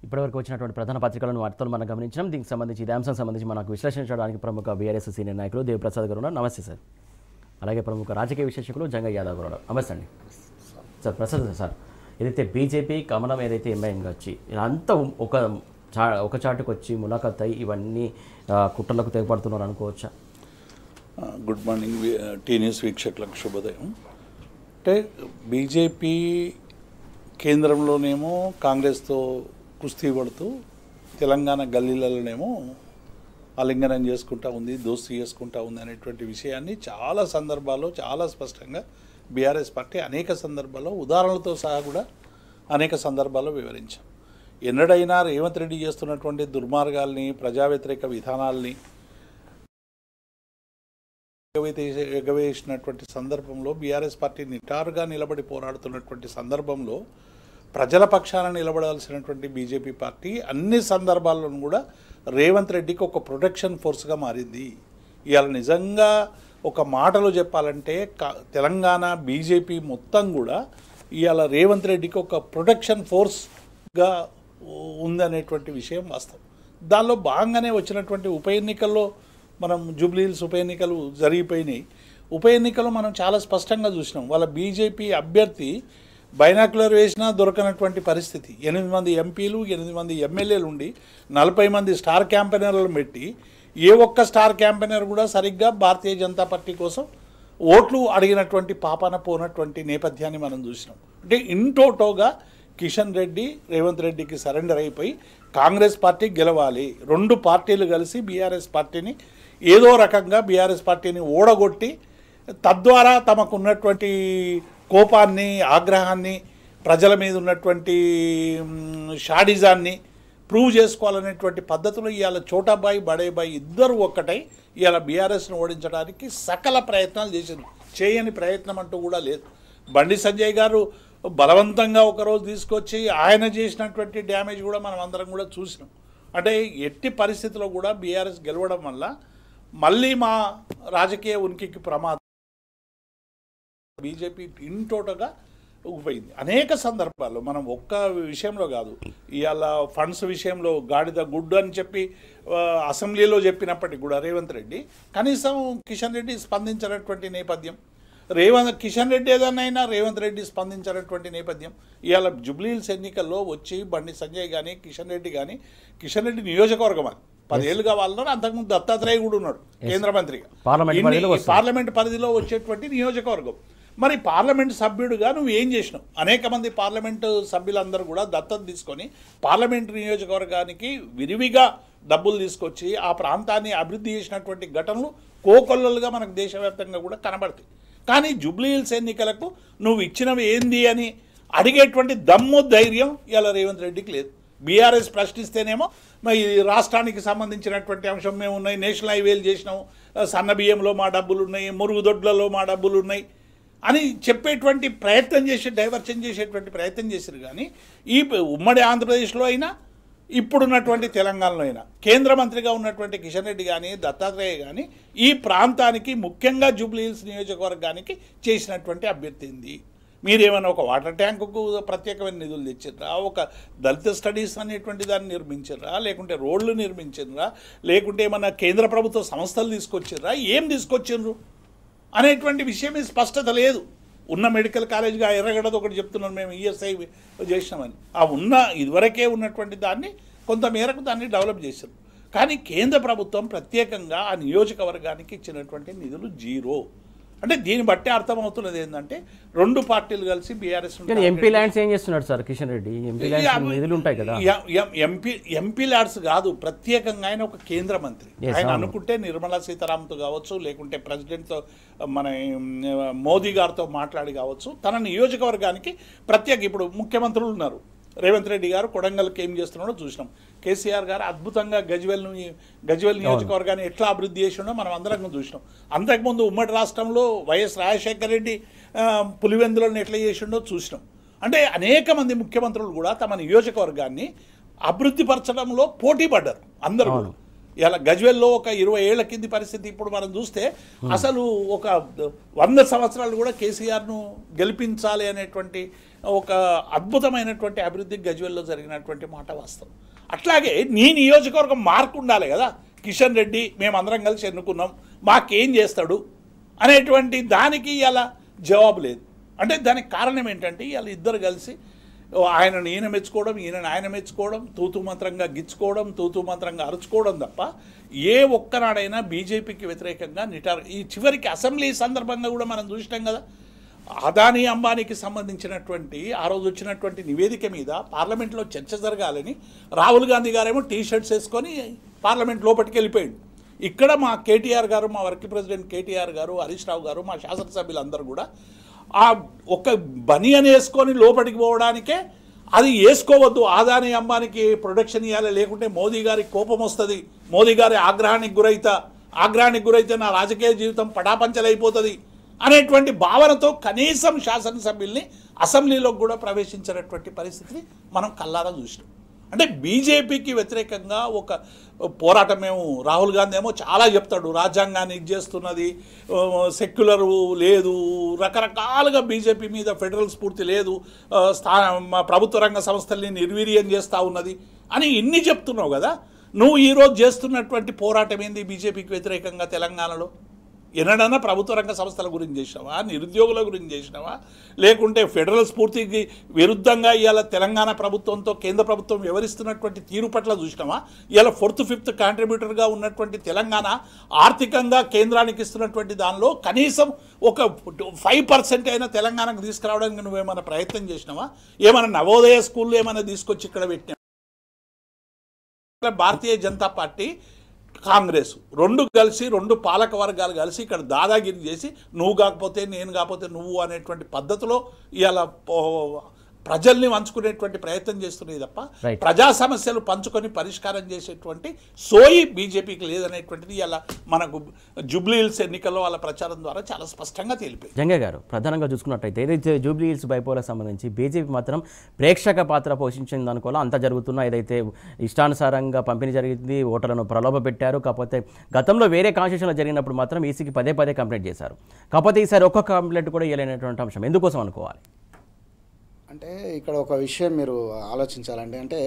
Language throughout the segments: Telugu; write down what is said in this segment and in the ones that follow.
ఇప్పటివరకు వచ్చినటువంటి ప్రధాన పత్రికలను వార్తలు మనం గమనించాం. దీనికి సంబంధించి ఇదే అంశం సంబంధించి మనకు విశ్లేషించడానికి ప్రముఖ బీఆర్ఎస్ సీనియర్ నాయకులు దేవిప్రసాద్ గారు ఉన్నారు. నమస్తే సార్. అలాగే ప్రముఖ రాజకీయ విశ్లేషకులు జంగయ్య యాదవ్ గారు ఉన్నారు. నమస్తే అండి సార్. ప్రసాద్ సార్, ఏదైతే బీజేపీ కమలం ఏదైతే ఎంఐఎంగా వచ్చి ఇలా అంతా ఒక చాటుకు వచ్చి ములాఖత్ అయ్యి ఇవన్నీ కుట్రలకు తెగపడుతున్నారు అనుకోవచ్చా? గుడ్ మార్నింగ్ టీ న్యూస్ వీక్షకులకు శుభోదయం. అంటే బీజేపీ కేంద్రంలోనేమో కాంగ్రెస్తో కుస్తీ పడుతూ తెలంగాణ గల్లీలలోనేమో ఆలింగనం చేసుకుంటా ఉంది, దోస్తీ చేసుకుంటా ఉంది అనేటువంటి విషయాన్ని చాలా సందర్భాల్లో చాలా స్పష్టంగా బీఆర్ఎస్ పార్టీ అనేక సందర్భాల్లో ఉదాహరణలతో సహా కూడా అనేక సందర్భాల్లో వివరించాం. ఎన్నడైనా రేవంత్ రెడ్డి చేస్తున్నటువంటి దుర్మార్గాల్ని, ప్రజా వ్యతిరేక విధానాల్ని ఎగవేసినటువంటి సందర్భంలో బీఆర్ఎస్ పార్టీ నిటారుగా నిలబడి పోరాడుతున్నటువంటి సందర్భంలో ప్రజల పక్షాన నిలబడాల్సినటువంటి బీజేపీ పార్టీ అన్ని సందర్భాల్లోనూ కూడా రేవంత్ రెడ్డికి ఒక ప్రొటెక్షన్ ఫోర్స్గా మారింది. ఇవాళ నిజంగా ఒక మాటలో చెప్పాలంటే తెలంగాణ బీజేపీ మొత్తం కూడా ఇవాళ రేవంత్ రెడ్డికి ఒక ప్రొటెక్షన్ ఫోర్స్గా ఉందనేటువంటి విషయం వాస్తవం. దానిలో భాగంగానే వచ్చినటువంటి ఉప ఎన్నికల్లో మనం జూబ్లీహిల్స్ ఉప ఎన్నికలు జరిగిపోయినాయి. ఉప ఎన్నికలు మనం చాలా స్పష్టంగా చూసినాం. వాళ్ళ బీజేపీ అభ్యర్థి బైనాక్యులర్ వేసినా దొరకనటువంటి పరిస్థితి. 8 మంది ఎంపీలు, 8 మంది ఎమ్మెల్యేలు ఉండి 40 మంది స్టార్ క్యాంపెయినర్లను పెట్టి ఏ ఒక్క స్టార్ క్యాంపెయినర్ కూడా సరిగ్గా భారతీయ జనతా పార్టీ కోసం ఓట్లు అడిగినటువంటి పాపాన పోనటువంటి నేపథ్యాన్ని మనం చూసినాం. అంటే ఇంటోటోగా కిషన్ రెడ్డి రేవంత్ రెడ్డికి సరెండర్ అయిపోయి కాంగ్రెస్ పార్టీ గెలవాలి, 2 పార్టీలు కలిసి బీఆర్ఎస్ పార్టీని ఏదో రకంగా బీఆర్ఎస్ పార్టీని ఓడగొట్టి తద్వారా తమకున్నటువంటి కోపాన్ని, ఆగ్రహాన్ని, ప్రజల మీద ఉన్నటువంటి షాడిజాన్ని ప్రూవ్ చేసుకోవాలనేటువంటి పద్ధతిలో ఇవాళ చోటాబాయి బడేబాయి ఇద్దరు ఒక్కటై ఇవాళ బీఆర్ఎస్ను ఓడించడానికి సకల ప్రయత్నాలు చేశారు. చేయని ప్రయత్నం అంటూ కూడా లేదు. బండి సంజయ్ గారు బలవంతంగా ఒకరోజు తీసుకొచ్చి ఆయన చేసినటువంటి డ్యామేజ్ కూడా మనం అందరం కూడా చూసినాం. అంటే ఎట్టి పరిస్థితుల్లో కూడా బీఆర్ఎస్ గెలవడం వల్ల మళ్ళీ మా రాజకీయ ఉనికికి ప్రమాదం. బీజేపీ ఇంటోటగా ఊగిపోయింది. అనేక సందర్భాల్లో మనం ఒక్క విషయంలో కాదు, ఇవాళ ఫండ్స్ విషయంలో గాడిద గుడ్డు అని చెప్పి అసెంబ్లీలో చెప్పినప్పటికీ కూడా రేవంత్ రెడ్డి కనీసం కిషన్ రెడ్డి స్పందించినటువంటి నేపథ్యం, కిషన్ రెడ్డి ఏదైనా రేవంత్ రెడ్డి స్పందించినటువంటి నేపథ్యం. ఇవాళ జూబ్లీహిల్స్ ఎన్నికల్లో వచ్చి బండి సంజయ్ కానీ కిషన్ రెడ్డి కానీ, కిషన్ రెడ్డి నియోజకవర్గం అది 10 ఏళ్ళు కావాలన్నారు. అంతకుముందు దత్తాత్రేయ కూడా ఉన్నాడు కేంద్ర మంత్రిగా. పార్లమెంట్ పరిధిలో వచ్చేటువంటి నియోజకవర్గం. మరి పార్లమెంటు సభ్యుడిగా నువ్వు ఏం చేసినావు? అనేక మంది పార్లమెంటు సభ్యులందరూ కూడా దత్తత తీసుకొని పార్లమెంటు నియోజకవర్గానికి విరివిగా డబ్బులు తీసుకొచ్చి ఆ ప్రాంతాన్ని అభివృద్ధి చేసినటువంటి ఘటనలు కోకొల్లలుగా మనకు దేశవ్యాప్తంగా కూడా కనబడతాయి. కానీ జూబ్లీహిల్స్ ఎన్నికలకు నువ్వు ఇచ్చినవి ఏంది అని అడిగేటువంటి దమ్ము, ధైర్యం ఇలా రేవంత్ రెడ్డికి లేదు. బీఆర్ఎస్ ప్రశ్నిస్తేనేమో మరి రాష్ట్రానికి సంబంధించినటువంటి అంశం మేము ఉన్నాయి, నేషనల్ హైవేలు చేసినాము, సన్న బియ్యంలో మా డబ్బులు ఉన్నాయి, మురుగుదొడ్లలో మా డబ్బులు ఉన్నాయి అని చెప్పేటువంటి ప్రయత్నం చేసి డైవర్షన్ చేసేటువంటి ప్రయత్నం చేశారు. కానీ ఈ ఉమ్మడి ఆంధ్రప్రదేశ్లో అయినా ఇప్పుడున్నటువంటి తెలంగాణలో అయినా కేంద్ర మంత్రిగా ఉన్నటువంటి కిషన్ రెడ్డి కానీ దత్తాత్రేయ కానీ ఈ ప్రాంతానికి ముఖ్యంగా జూబ్లీహిల్స్ నియోజకవర్గానికి చేసినటువంటి అభ్యర్థి ఏంది? మీరేమైనా ఒక వాటర్ ట్యాంకుకు ప్రత్యేకమైన నిధులు తెచ్చిర్రా, ఒక దళిత స్టడీస్ అనేటువంటి దాన్ని నిర్మించిర్రా, లేకుంటే రోడ్లు నిర్మించిర్రా, లేకుంటే ఏమన్నా కేంద్ర ప్రభుత్వ సంస్థలు తీసుకొచ్చిర్రా, ఏం తీసుకొచ్చిర్రు అనేటువంటి విషయమే స్పష్టత లేదు. ఉన్న మెడికల్ కాలేజ్గా ఎర్రగడ్డది ఒకటి చెప్తున్నాను మేము ఈఎస్ఐ చేసినామని, ఆ ఇదివరకే ఉన్నటువంటి దాన్ని కొంత మేరకు దాన్ని డెవలప్ చేశారు. కానీ కేంద్ర ప్రభుత్వం ప్రత్యేకంగా ఆ నియోజకవర్గానికి ఇచ్చినటువంటి నిధులు జీరో. అంటే దీన్ని బట్టి అర్థమవుతున్నది ఏంటంటే 2 పార్టీలు కలిసి బీఆర్ఎస్ ఎంపీ ల్యాండ్స్ ఏం చేస్తున్నాడు sir Kishan Reddy? MP lands నిధులు ఉంటాయి కదా. ఎంపీ ల్యాండ్స్ కాదు, ప్రత్యేకంగా ఆయన ఒక కేంద్ర మంత్రి. ఆయన అనుకుంటే నిర్మలా సీతారామన్తో కావచ్చు, లేకుంటే ప్రెసిడెంట్తో మన మోదీ గారితో మాట్లాడి కావచ్చు, తన నియోజకవర్గానికి ప్రత్యేక ఇప్పుడు ముఖ్యమంత్రులు ఉన్నారు. రేవంత్ రెడ్డి గారు కొడంగల్కి ఏం చేస్తున్నాడో చూసినాం. కేసీఆర్ గారు అద్భుతంగా గజ్వేల్ నియోజకవర్గాన్ని ఎట్లా అభివృద్ధి చేసిండో మనం అందరం చూసినాం. అంతకుముందు ఉమ్మడి రాష్ట్రంలో వైఎస్ రాజశేఖర రెడ్డి పులివెందులను ఎట్లా చేసిండో చూసినాం. అంటే అనేక మంది ముఖ్యమంత్రులు కూడా తమ నియోజకవర్గాన్ని అభివృద్ధి పరచడంలో పోటీ పడ్డారు అందరూ. ఇలా గజ్వేల్లో ఒక 20 ఏళ్ల కింది పరిస్థితి ఇప్పుడు మనం చూస్తే అసలు ఒక 100 సంవత్సరాలు కూడా కేసీఆర్ను గెలిపించాలి అనేటువంటి ఒక అద్భుతమైనటువంటి అభివృద్ధి గజ్వేల్లో జరిగినటువంటి మాట వాస్తవం. అట్లాగే నీ నియోజకవర్గం మార్కు ఉండాలి కదా, కిషన్ రెడ్డి మేమందరం కలిసి ఎన్నుకున్నాం మాకేం చేస్తాడు అనేటువంటి దానికి ఇలా జవాబు లేదు. అంటే దానికి కారణం ఏంటంటే ఇలా ఇద్దరు కలిసి ఆయనను ఈయన మెచ్చుకోవడం, ఈయనను ఆయన మెచ్చుకోవడం, తూతు మంత్రంగా గిచ్చుకోవడం, తూతు మంత్రంగా అరుచుకోవడం తప్ప ఏ ఒక్కనాడైనా బీజేపీకి వ్యతిరేకంగా ఈ చివరికి అసెంబ్లీ సందర్భంగా కూడా మనం చూసినాం కదా, అదానీ అంబానీకి సంబంధించినటువంటి ఆ రోజు వచ్చినటువంటి నివేదిక మీద పార్లమెంట్లో చర్చ జరగాలని రాహుల్ గాంధీ గారేమో టీ షర్ట్స్ వేసుకొని పార్లమెంట్ లోపలికి వెళ్ళిపోయాడు. ఇక్కడ మా కేటీఆర్ గారు, మా వర్కింగ్ ప్రెసిడెంట్ కేటీఆర్ గారు, హరీష్ రావు గారు, మా శాసనసభ్యులందరూ కూడా ఆ ఒక బనియన్ వేసుకొని లోపలికి పోవడానికే అది వేసుకోవద్దు, అదానీ అంబానీకి ప్రొటెక్షన్ ఇవ్వాలి, లేకుంటే మోదీ గారికి కోపం వస్తుంది, మోదీ గారి ఆగ్రహానికి గురైతే నా రాజకీయ జీవితం పటాపంచలైపోతుంది అనేటువంటి భావనతో కనీసం శాసనసభ్యుల్ని అసెంబ్లీలోకి కూడా ప్రవేశించినటువంటి పరిస్థితిని మనం కల్లారా చూసినాం. అంటే బీజేపీకి వ్యతిరేకంగా ఒక పోరాటం మేము రాహుల్ గాంధీ ఏమో చాలా చెప్తాడు, రాజ్యాంగాన్ని చేస్తున్నది, సెక్యులర్ లేదు, రకరకాలుగా బీజేపీ మీద ఫెడరల్ స్ఫూర్తి లేదు, ప్రభుత్వ రంగ సంస్థల్ని నిర్వీర్యం చేస్తూ ఉన్నది అని ఇన్ని చెప్తున్నావు కదా. నువ్వు ఈరోజు చేస్తున్నటువంటి పోరాటం ఏంది బీజేపీకి వ్యతిరేకంగా తెలంగాణలో? ఎన్నడన్నా ప్రభుత్వ రంగ సంస్థల గురించి చేసినావా, నిరుద్యోగుల గురించి చేసినావా, లేకుంటే ఫెడరల్ స్ఫూర్తికి విరుద్ధంగా ఇవాళ తెలంగాణ ప్రభుత్వంతో కేంద్ర ప్రభుత్వం వ్యవహరిస్తున్నటువంటి తీరు పట్ల చూసినావా? ఇవాళ 4th 5th కాంట్రిబ్యూటర్గా ఉన్నటువంటి తెలంగాణ ఆర్థికంగా కేంద్రానికి ఇస్తున్నటువంటి దానిలో కనీసం ఒక 5% అయినా తెలంగాణకు తీసుకురావడానికి నువ్వేమైనా ప్రయత్నం చేసినావా? ఏమైనా నవోదయ స్కూళ్ళు ఏమైనా తీసుకొచ్చి ఇక్కడ పెట్టినా? భారతీయ జనతా పార్టీ కాంగ్రెస్ రెండు కలిసి, రెండు పాలక వర్గాలు కలిసి ఇక్కడ దాదాగిరి చేసి నువ్వు కాకపోతే నేను కాకపోతే నువ్వు అనేటువంటి పద్ధతిలో ఇవాళ ప్రజల్ని వంచుకునేటువంటి ప్రయత్నం చేస్తున్నాయి తప్ప ప్రజా సమస్యలు పంచుకొని పరిష్కారం చేసేటువంటి సోయి బీజేపీకి లేదనేటువంటిది ఇలా మనకు జూబ్లీ హిల్స్ ఎన్నికల్లో వాళ్ళ ప్రచారం ద్వారా చాలా స్పష్టంగా తేలిపోయింది. జంగయ్య గారు, ప్రధానంగా చూసుకున్నట్టయితే ఏదైతే జూబ్లీ హిల్స్ బైపోలకు సంబంధించి బీజేపీ మాత్రం ప్రేక్షక పాత్ర పోషించింది అనుకోవాలా, అంతా జరుగుతున్నా ఏదైతే ఇష్టానుసారంగా పంపిణీ జరిగింది, ఓటర్లను ప్రలోభ పెట్టారు. కాకపోతే గతంలో వేరే కాన్స్టిట్యూషన్లో జరిగినప్పుడు మాత్రం ఈసీకి పదే కంప్లైంట్ చేశారు. కాకపోతే ఈసారి ఒక్క కంప్లైంట్ కూడా ఇవ్వలేనటువంటి అంశం ఎందుకోసం అనుకోవాలి? అంటే ఇక్కడ ఒక విషయం మీరు ఆలోచించాలండి. అంటే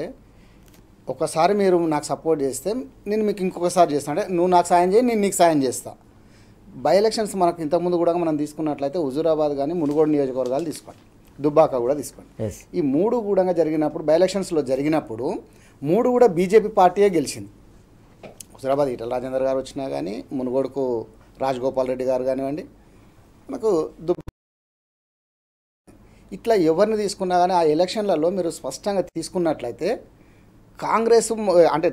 ఒకసారి మీరు నాకు సపోర్ట్ చేస్తే నేను మీకు ఇంకొకసారి చేస్తాను, అంటే నువ్వు నాకు సాయం చేయి, నేను నీకు సాయం చేస్తా. బై ఎలక్షన్స్ మనకు ఇంతకుముందు కూడా మనం తీసుకున్నట్లయితే హుజూరాబాద్ కానీ మునుగోడు నియోజకవర్గాలు తీసుకోండి, దుబ్బాక కూడా తీసుకోండి. ఈ 3 కూడా జరిగినప్పుడు బై ఎలక్షన్స్లో జరిగినప్పుడు 3 కూడా బీజేపీ పార్టీయే గెలిచింది. హుజూరాబాద్ ఈటల రాజేందర్ గారు వచ్చినా కానీ, మునుగోడుకు రాజగోపాల్ రెడ్డి గారు కానివ్వండి, మనకు ఇట్లా ఎవరిని తీసుకున్నా కానీ ఆ ఎలక్షన్లలో మీరు స్పష్టంగా తీసుకున్నట్లయితే కాంగ్రెస్ అంటే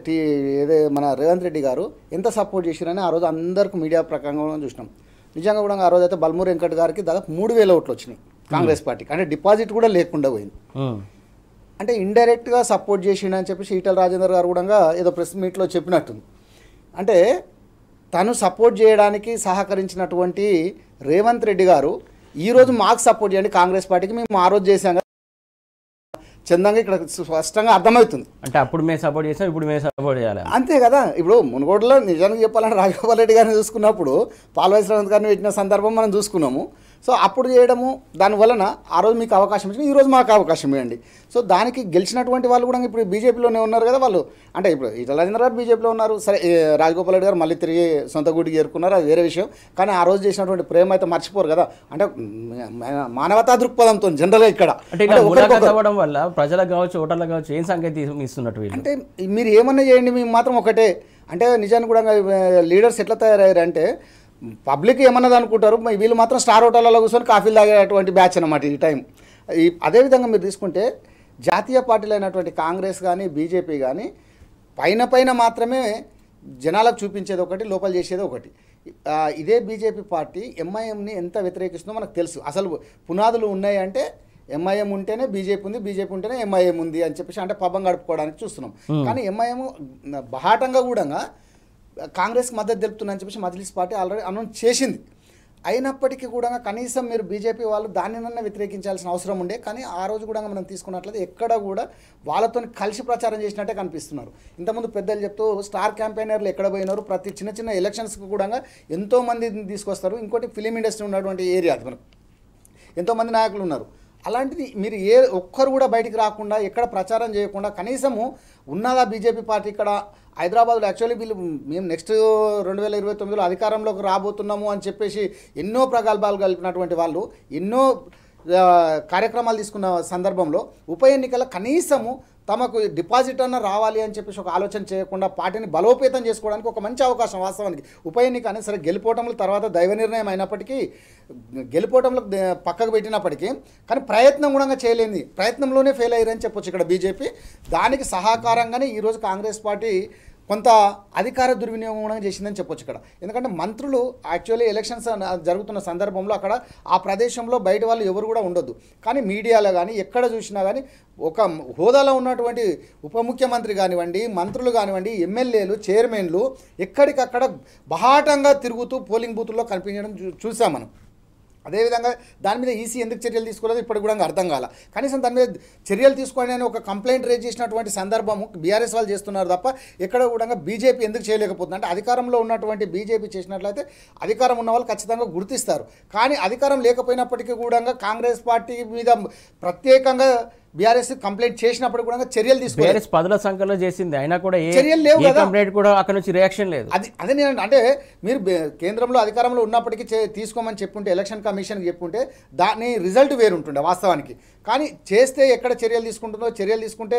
ఏదే మన రేవంత్ రెడ్డి గారు ఎంత సపోర్ట్ చేసిరని ఆ రోజు అందరికీ మీడియా ప్రకారంగా చూసినాం. నిజంగా కూడా ఆ రోజు అయితే బల్మూరి వెంకట్ గారికి దాదాపు 3000 ఓట్లు వచ్చినాయి కాంగ్రెస్ పార్టీకి, అంటే డిపాజిట్ కూడా లేకుండా పోయింది. అంటే ఇండైరెక్ట్గా సపోర్ట్ చేసిండని చెప్పేసి ఈటల రాజేందర్ గారు కూడా ఏదో ప్రెస్ మీట్లో చెప్పినట్టుంది. అంటే తను సపోర్ట్ చేయడానికి సహకరించినటువంటి రేవంత్ రెడ్డి గారు ఈరోజు మాకు సపోర్ట్ చేయండి కాంగ్రెస్ పార్టీకి, మేము ఆ రోజు చేసాం కదా చందంగా ఇక్కడ స్పష్టంగా అర్థమవుతుంది. అంటే అప్పుడు మేము సపోర్ట్ చేసాం, ఇప్పుడు మేము సపోర్ట్ చేయాలి అంతే కదా. ఇప్పుడు మునుగోడులో నిజానికి చెప్పాలంటే రాజగోపాల్ రెడ్డి గారిని చూసుకున్నప్పుడు పాల్వాయి శ్రవంత్ గారిని పెట్టిన సందర్భం మనం చూసుకున్నాము. సో అప్పుడు చేయడము దానివలన ఆ రోజు మీకు అవకాశం ఇచ్చింది, ఈరోజు మాకు అవకాశం ఇవ్వండి. సో దానికి గెలిచినటువంటి వాళ్ళు కూడా ఇప్పుడు బీజేపీలోనే ఉన్నారు కదా వాళ్ళు. అంటే ఇప్పుడు ఈటల రాజేందర్ గారు బీజేపీలో ఉన్నారు, సరే రాజగోపాల్ రెడ్డి గారు మళ్ళీ తిరిగి సొంత గూటికి చేరుకున్నారు, అది వేరే విషయం. కానీ ఆ రోజు చేసినటువంటి ప్రేమ అయితే మర్చిపోరు కదా. అంటే మానవతా దృక్పథంతో జనరల్గా ఇక్కడ అవ్వడం వల్ల ప్రజలకు కావచ్చు, ఓటర్లకు కావచ్చు ఏం సంకేతం ఇస్తున్నట్టు అంటే మీరు ఏమన్నా చేయండి మేము మాత్రం ఒకటే. అంటే నిజానికి కూడా లీడర్స్ ఎట్లా తయారయ్యారంటే పబ్లిక్ ఏమన్నది అనుకుంటారు, వీళ్ళు మాత్రం స్టార్ హోటల్లో కూర్చొని కాఫీలు తాగేటువంటి బ్యాచ్ అన్నమాట ఈ టైం. అదేవిధంగా మీరు తీసుకుంటే జాతీయ పార్టీలు అయినటువంటి కాంగ్రెస్ కానీ బీజేపీ కానీ పైన మాత్రమే జనాలకు చూపించేది ఒకటి, లోపల చేసేది ఒకటి. ఇదే బీజేపీ పార్టీ ఎంఐఎంని ఎంత వ్యతిరేకిస్తుందో మనకు తెలుసు. అసలు పునాదులు ఉన్నాయంటే ఎంఐఎం ఉంటేనే బీజేపీ ఉంది, బీజేపీ ఉంటేనే ఎంఐఎం ఉంది అని చెప్పేసి అంటే పబ్బం గడుపుకోవడానికి చూస్తున్నాం. కానీ ఎంఐఎం బహాటంగా కూడా కాంగ్రెస్కి మద్దతు తెలుపుతుందని చెప్పేసి మజ్లిస్ పార్టీ ఆల్రెడీ అనౌన్స్ చేసింది. అయినప్పటికీ కూడా కనీసం మీరు బీజేపీ వాళ్ళు దానినన్నా వ్యతిరేకించాల్సిన అవసరం ఉండే. కానీ ఆ రోజు కూడా మనం తీసుకున్నట్లయితే ఎక్కడ కూడా వాళ్ళతో కలిసి ప్రచారం చేసినట్టే కనిపిస్తున్నారు. ఇంతకుముందు పెద్దలు చెప్తూ స్టార్ క్యాంపెయినర్లు ఎక్కడ పోయినారు, ప్రతి చిన్న ఎలక్షన్స్కి కూడా ఎంతోమంది తీసుకొస్తారు. ఇంకోటి ఫిలిం ఇండస్ట్రీ ఉన్నటువంటి ఏరియా అది మనకు ఎంతోమంది నాయకులు ఉన్నారు. అలాంటిది మీరు ఒక్కరు కూడా బయటికి రాకుండా ఎక్కడ ప్రచారం చేయకుండా కనీసము ఉన్నదా బీజేపీ పార్టీ ఇక్కడ హైదరాబాద్లో యాక్చువల్లీ వీళ్ళు మేము నెక్స్ట్ 2029లో అధికారంలోకి రాబోతున్నాము అని చెప్పేసి ఎన్నో ప్రగల్భాలు కలిపినటువంటి వాళ్ళు ఎన్నో కార్యక్రమాలు తీసుకున్న సందర్భంలో ఉప ఎన్నికల కనీసము తమకు డిపాజిట్ అన్న రావాలి అని చెప్పేసి ఒక ఆలోచన చేయకుండా పార్టీని బలోపేతం చేసుకోవడానికి ఒక మంచి అవకాశం వాస్తవానికి ఉప ఎన్నిక అనేది సరే గెలుపోవటంలో తర్వాత దైవ నిర్ణయం అయినప్పటికీ గెలుపోవటంలో పక్కకు పెట్టినప్పటికీ కానీ ప్రయత్నం కూడా చేయలేంది ప్రయత్నంలోనే ఫెయిల్ అయ్యారని చెప్పొచ్చు ఇక్కడ బీజేపీ దానికి సహకారంగానే ఈరోజు కాంగ్రెస్ పార్టీ కొంత అధికార దుర్వినియోగం కూడా చేసిందని చెప్పొచ్చు ఇక్కడ ఎందుకంటే మంత్రులు యాక్చువల్లీ ఎలక్షన్స్ జరుగుతున్న సందర్భంలో అక్కడ ఆ ప్రదేశంలో బయట వాళ్ళు ఎవరు కూడా ఉండొద్దు కానీ మీడియాలో కానీ ఎక్కడ చూసినా కానీ ఒక హోదాలో ఉన్నటువంటి ఉప ముఖ్యమంత్రి కానివ్వండి మంత్రులు కానివ్వండి ఎమ్మెల్యేలు చైర్మన్లు ఎక్కడికక్కడ బహాటంగా తిరుగుతూ పోలింగ్ బూతుల్లో కనిపించడం చూసాం మనం అదేవిధంగా దాని మీద ఈసీ ఎందుకు చర్యలు తీసుకోలేదు ఇప్పటికి కూడా అర్థం కాల కనీసం దాని మీద చర్యలు తీసుకోండి అని ఒక కంప్లైంట్ రేజ్ చేసినటువంటి సందర్భము బీఆర్ఎస్ వాళ్ళు చేస్తున్నారు తప్ప ఎక్కడ కూడా బీజేపీ ఎందుకు చేయలేకపోతుంది అంటే అధికారంలో ఉన్నటువంటి బీజేపీ చేసినట్లయితే అధికారం ఉన్న వాళ్ళు ఖచ్చితంగా గుర్తిస్తారు కానీ అధికారం లేకపోయినప్పటికీ కూడా కాంగ్రెస్ పార్టీ మీద ప్రత్యేకంగా బీఆర్ఎస్ కంప్లైంట్ చేసినప్పుడు కూడా చర్యలు తీసుకోవాలి బీఆర్ఎస్ పదుల సంఖ్యలో చేసింది అయినా కూడా చర్యలు లేవు కదా కంప్లైంట్ కూడా అక్కడ నుంచి రియాక్షన్ లేదు అదే నేను అంటే మీరు కేంద్రంలో అధికారంలో ఉన్నప్పటికీ తీసుకోమని చెప్పుంటే ఎలక్షన్ కమిషన్కి చెప్పుంటే దాని రిజల్ట్ వేరుంటుండే వాస్తవానికి కానీ చేస్తే ఎక్కడ చర్యలు తీసుకుంటుందో చర్యలు తీసుకుంటే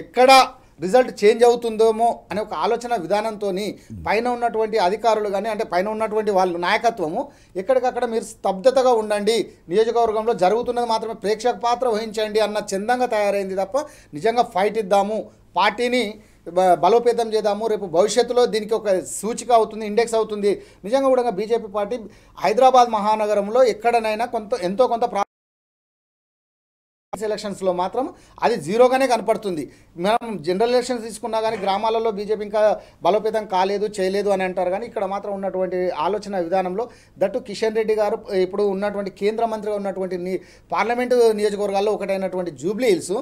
ఎక్కడ రిజల్ట్ చేంజ్ అవుతుందేమో అనే ఒక ఆలోచన విధానంతో పైన ఉన్నటువంటి అధికారులు కానీ అంటే పైన ఉన్నటువంటి వాళ్ళు నాయకత్వము ఎక్కడికక్కడ మీరు స్తబ్దతగా ఉండండి నియోజకవర్గంలో జరుగుతున్నది మాత్రమే ప్రేక్షక పాత్ర వహించండి అన్న చందంగా తయారైంది తప్ప నిజంగా ఫైట్ ఇద్దాము పార్టీని బలోపేతం చేద్దాము రేపు భవిష్యత్తులో దీనికి ఒక సూచిక అవుతుంది ఇండెక్స్ అవుతుంది నిజంగా కూడా బీజేపీ పార్టీ హైదరాబాద్ మహానగరంలో ఎక్కడనైనా ఎంతో కొంత ఎలక్షన్స్లో మాత్రం అది జీరోగానే కనపడుతుంది మనం జనరల్ ఎలక్షన్స్ తీసుకున్నా కానీ గ్రామాలలో బీజేపీ ఇంకా బలోపేతం కాలేదు చేయలేదు అని అంటారు కానీ ఇక్కడ మాత్రం ఉన్నటువంటి ఆలోచన విధానంలో దట్టు కిషన్ రెడ్డి గారు ఇప్పుడు ఉన్నటువంటి కేంద్ర మంత్రిగా ఉన్నటువంటి పార్లమెంటు నియోజకవర్గాల్లో ఒకటైనటువంటి జూబ్లీ హిల్స్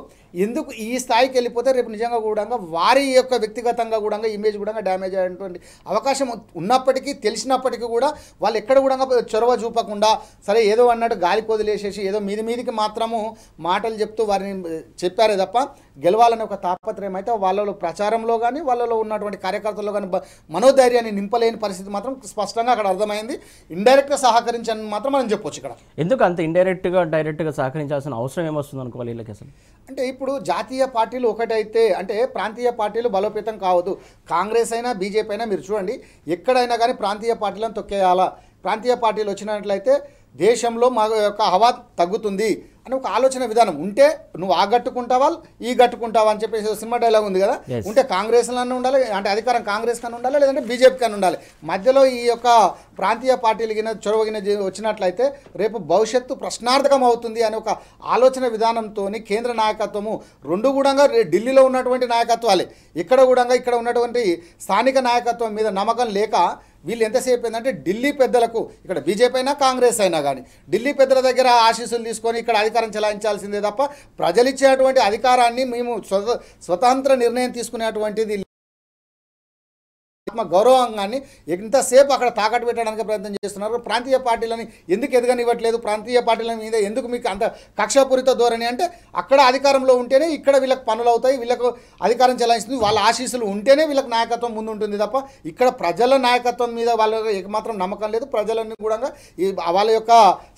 ఎందుకు ఈ స్థాయికి వెళ్ళిపోతే రేపు నిజంగా కూడా వారి యొక్క వ్యక్తిగతంగా కూడా ఇమేజ్ కూడా డ్యామేజ్ అయ్యేటువంటి అవకాశం ఉన్నప్పటికీ తెలిసినప్పటికీ కూడా వాళ్ళు ఎక్కడ కూడా చొరవ చూపకుండా సరే ఏదో అన్నట్టు గాలి కొదిలేసేసి ఏదో మీదికి మాత్రము మాటలు చెప్తూ వారిని చెప్పారే తప్ప గెలవాలని ఒక తాపత్రయం అయితే వాళ్ళలో ప్రచారంలో కానీ వాళ్ళలో ఉన్నటువంటి కార్యకర్తల్లో కానీ మనోధైర్యాన్ని నింపలేని పరిస్థితి మాత్రం స్పష్టంగా అక్కడ అర్థమైంది ఇండైరెక్ట్గా సహకరించని మాత్రం మనం చెప్పొచ్చు ఇక్కడ ఎందుకు అంత డైరెక్ట్గా సహకరించాల్సిన అవసరం ఏమొస్తుంది అనుకోవాలి వీళ్ళకి అసలు అంటే ఇప్పుడు జాతీయ పార్టీలు ఒకటైతే అంటే ప్రాంతీయ పార్టీలు బలోపేతం కావద్దు కాంగ్రెస్ అయినా బీజేపీ అయినా మీరు చూడండి ఎక్కడైనా కానీ ప్రాంతీయ పార్టీలను తొక్కేయాలా ప్రాంతీయ పార్టీలు వచ్చినట్లయితే దేశంలో మా యొక్క హవా తగ్గుతుంది అని ఒక ఆలోచన విధానం ఉంటే నువ్వు ఆ గట్టుకుంటావా ఈ గట్టుకుంటావా అని చెప్పేసి సినిమా డైలాగ్ ఉంది కదా ఉంటే కాంగ్రెస్లోనే ఉండాలి అంటే అధికారం కాంగ్రెస్ కన్నా ఉండాలి లేదంటే బీజేపీ కన్నా ఉండాలి మధ్యలో ఈ యొక్క ప్రాంతీయ పార్టీలు చొరవగిన వచ్చినట్లయితే రేపు భవిష్యత్తు ప్రశ్నార్థకం అవుతుంది అనే ఒక ఆలోచన విధానంతో కేంద్ర నాయకత్వము రెండు కూడా ఢిల్లీలో ఉన్నటువంటి నాయకత్వాలే ఇక్కడ ఉన్నటువంటి స్థానిక నాయకత్వం మీద నమ్మకం లేక వీళ్ళు ఎంతసేపు ఏంటంటే ఢిల్లీ పెద్దలకు ఇక్కడ బీజేపీ అయినా కాంగ్రెస్ అయినా కానీ ఢిల్లీ పెద్దల దగ్గర ఆశీస్సులు తీసుకొని ఇక్కడ అధికారం చెలాయించాల్సిందే తప్ప ప్రజలు ఇచ్చేటువంటి అధికారాన్ని మేము స్వతంత్ర నిర్ణయం తీసుకునేటువంటిది గౌరవంగాన్ని ఎంతసేపు అక్కడ తాకట్టు పెట్టడానికి ప్రయత్నం చేస్తున్నారు ప్రాంతీయ పార్టీలని ఎందుకు ఎదగనివ్వట్లేదు ప్రాంతీయ పార్టీల మీద ఎందుకు మీకు అంత కక్షపూరిత ధోరణి అంటే అక్కడ అధికారంలో ఉంటేనే ఇక్కడ వీళ్ళకి పనులు అవుతాయి వీళ్ళకు అధికారం చెలాయిస్తుంది వాళ్ళ ఆశీస్సులు ఉంటేనే వీళ్ళకి నాయకత్వం ముందు ఉంటుంది తప్ప ఇక్కడ ప్రజల నాయకత్వం మీద వాళ్ళకి ఏమాత్రం నమ్మకం లేదు ప్రజలన్నీ కూడా వాళ్ళ యొక్క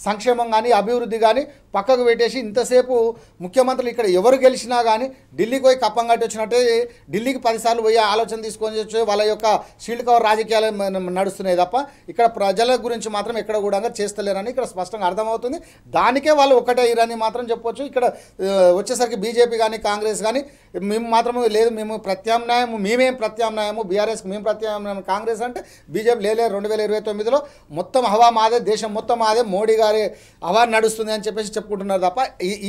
సంక్షేమం కానీ అభివృద్ధి కానీ పక్కకు పెట్టేసి ఇంతసేపు ముఖ్యమంత్రులు ఇక్కడ ఎవరు గెలిచినా కానీ ఢిల్లీకి పోయి కప్పం కట్టి వచ్చినట్టే ఢిల్లీకి 10 సార్లు పోయి ఆలోచన తీసుకొని వచ్చి వాళ్ళ యొక్క షీల్డ్ కవర్ రాజకీయాలు నడుస్తున్నాయి తప్ప ఇక్కడ ప్రజల గురించి మాత్రం ఎక్కడ కూడా చేస్తలేరని ఇక్కడ స్పష్టంగా అర్థమవుతుంది దానికే వాళ్ళు ఒకటే ఇరని మాత్రం చెప్పొచ్చు ఇక్కడ వచ్చేసరికి బీజేపీ కానీ కాంగ్రెస్ కానీ మేము మాత్రం లేదు మేము మేమేం ప్రత్యామ్నాయము బీఆర్ఎస్కి మేము ప్రత్యామ్నాయం కాంగ్రెస్ అంటే బీజేపీ లేదు 2029లో మొత్తం హవా మాదే దేశం మొత్తం మాదే మోడీ గారి హవా నడుస్తుంది అని చెప్పేసి చెప్పుకుంటున్నారు తప్ప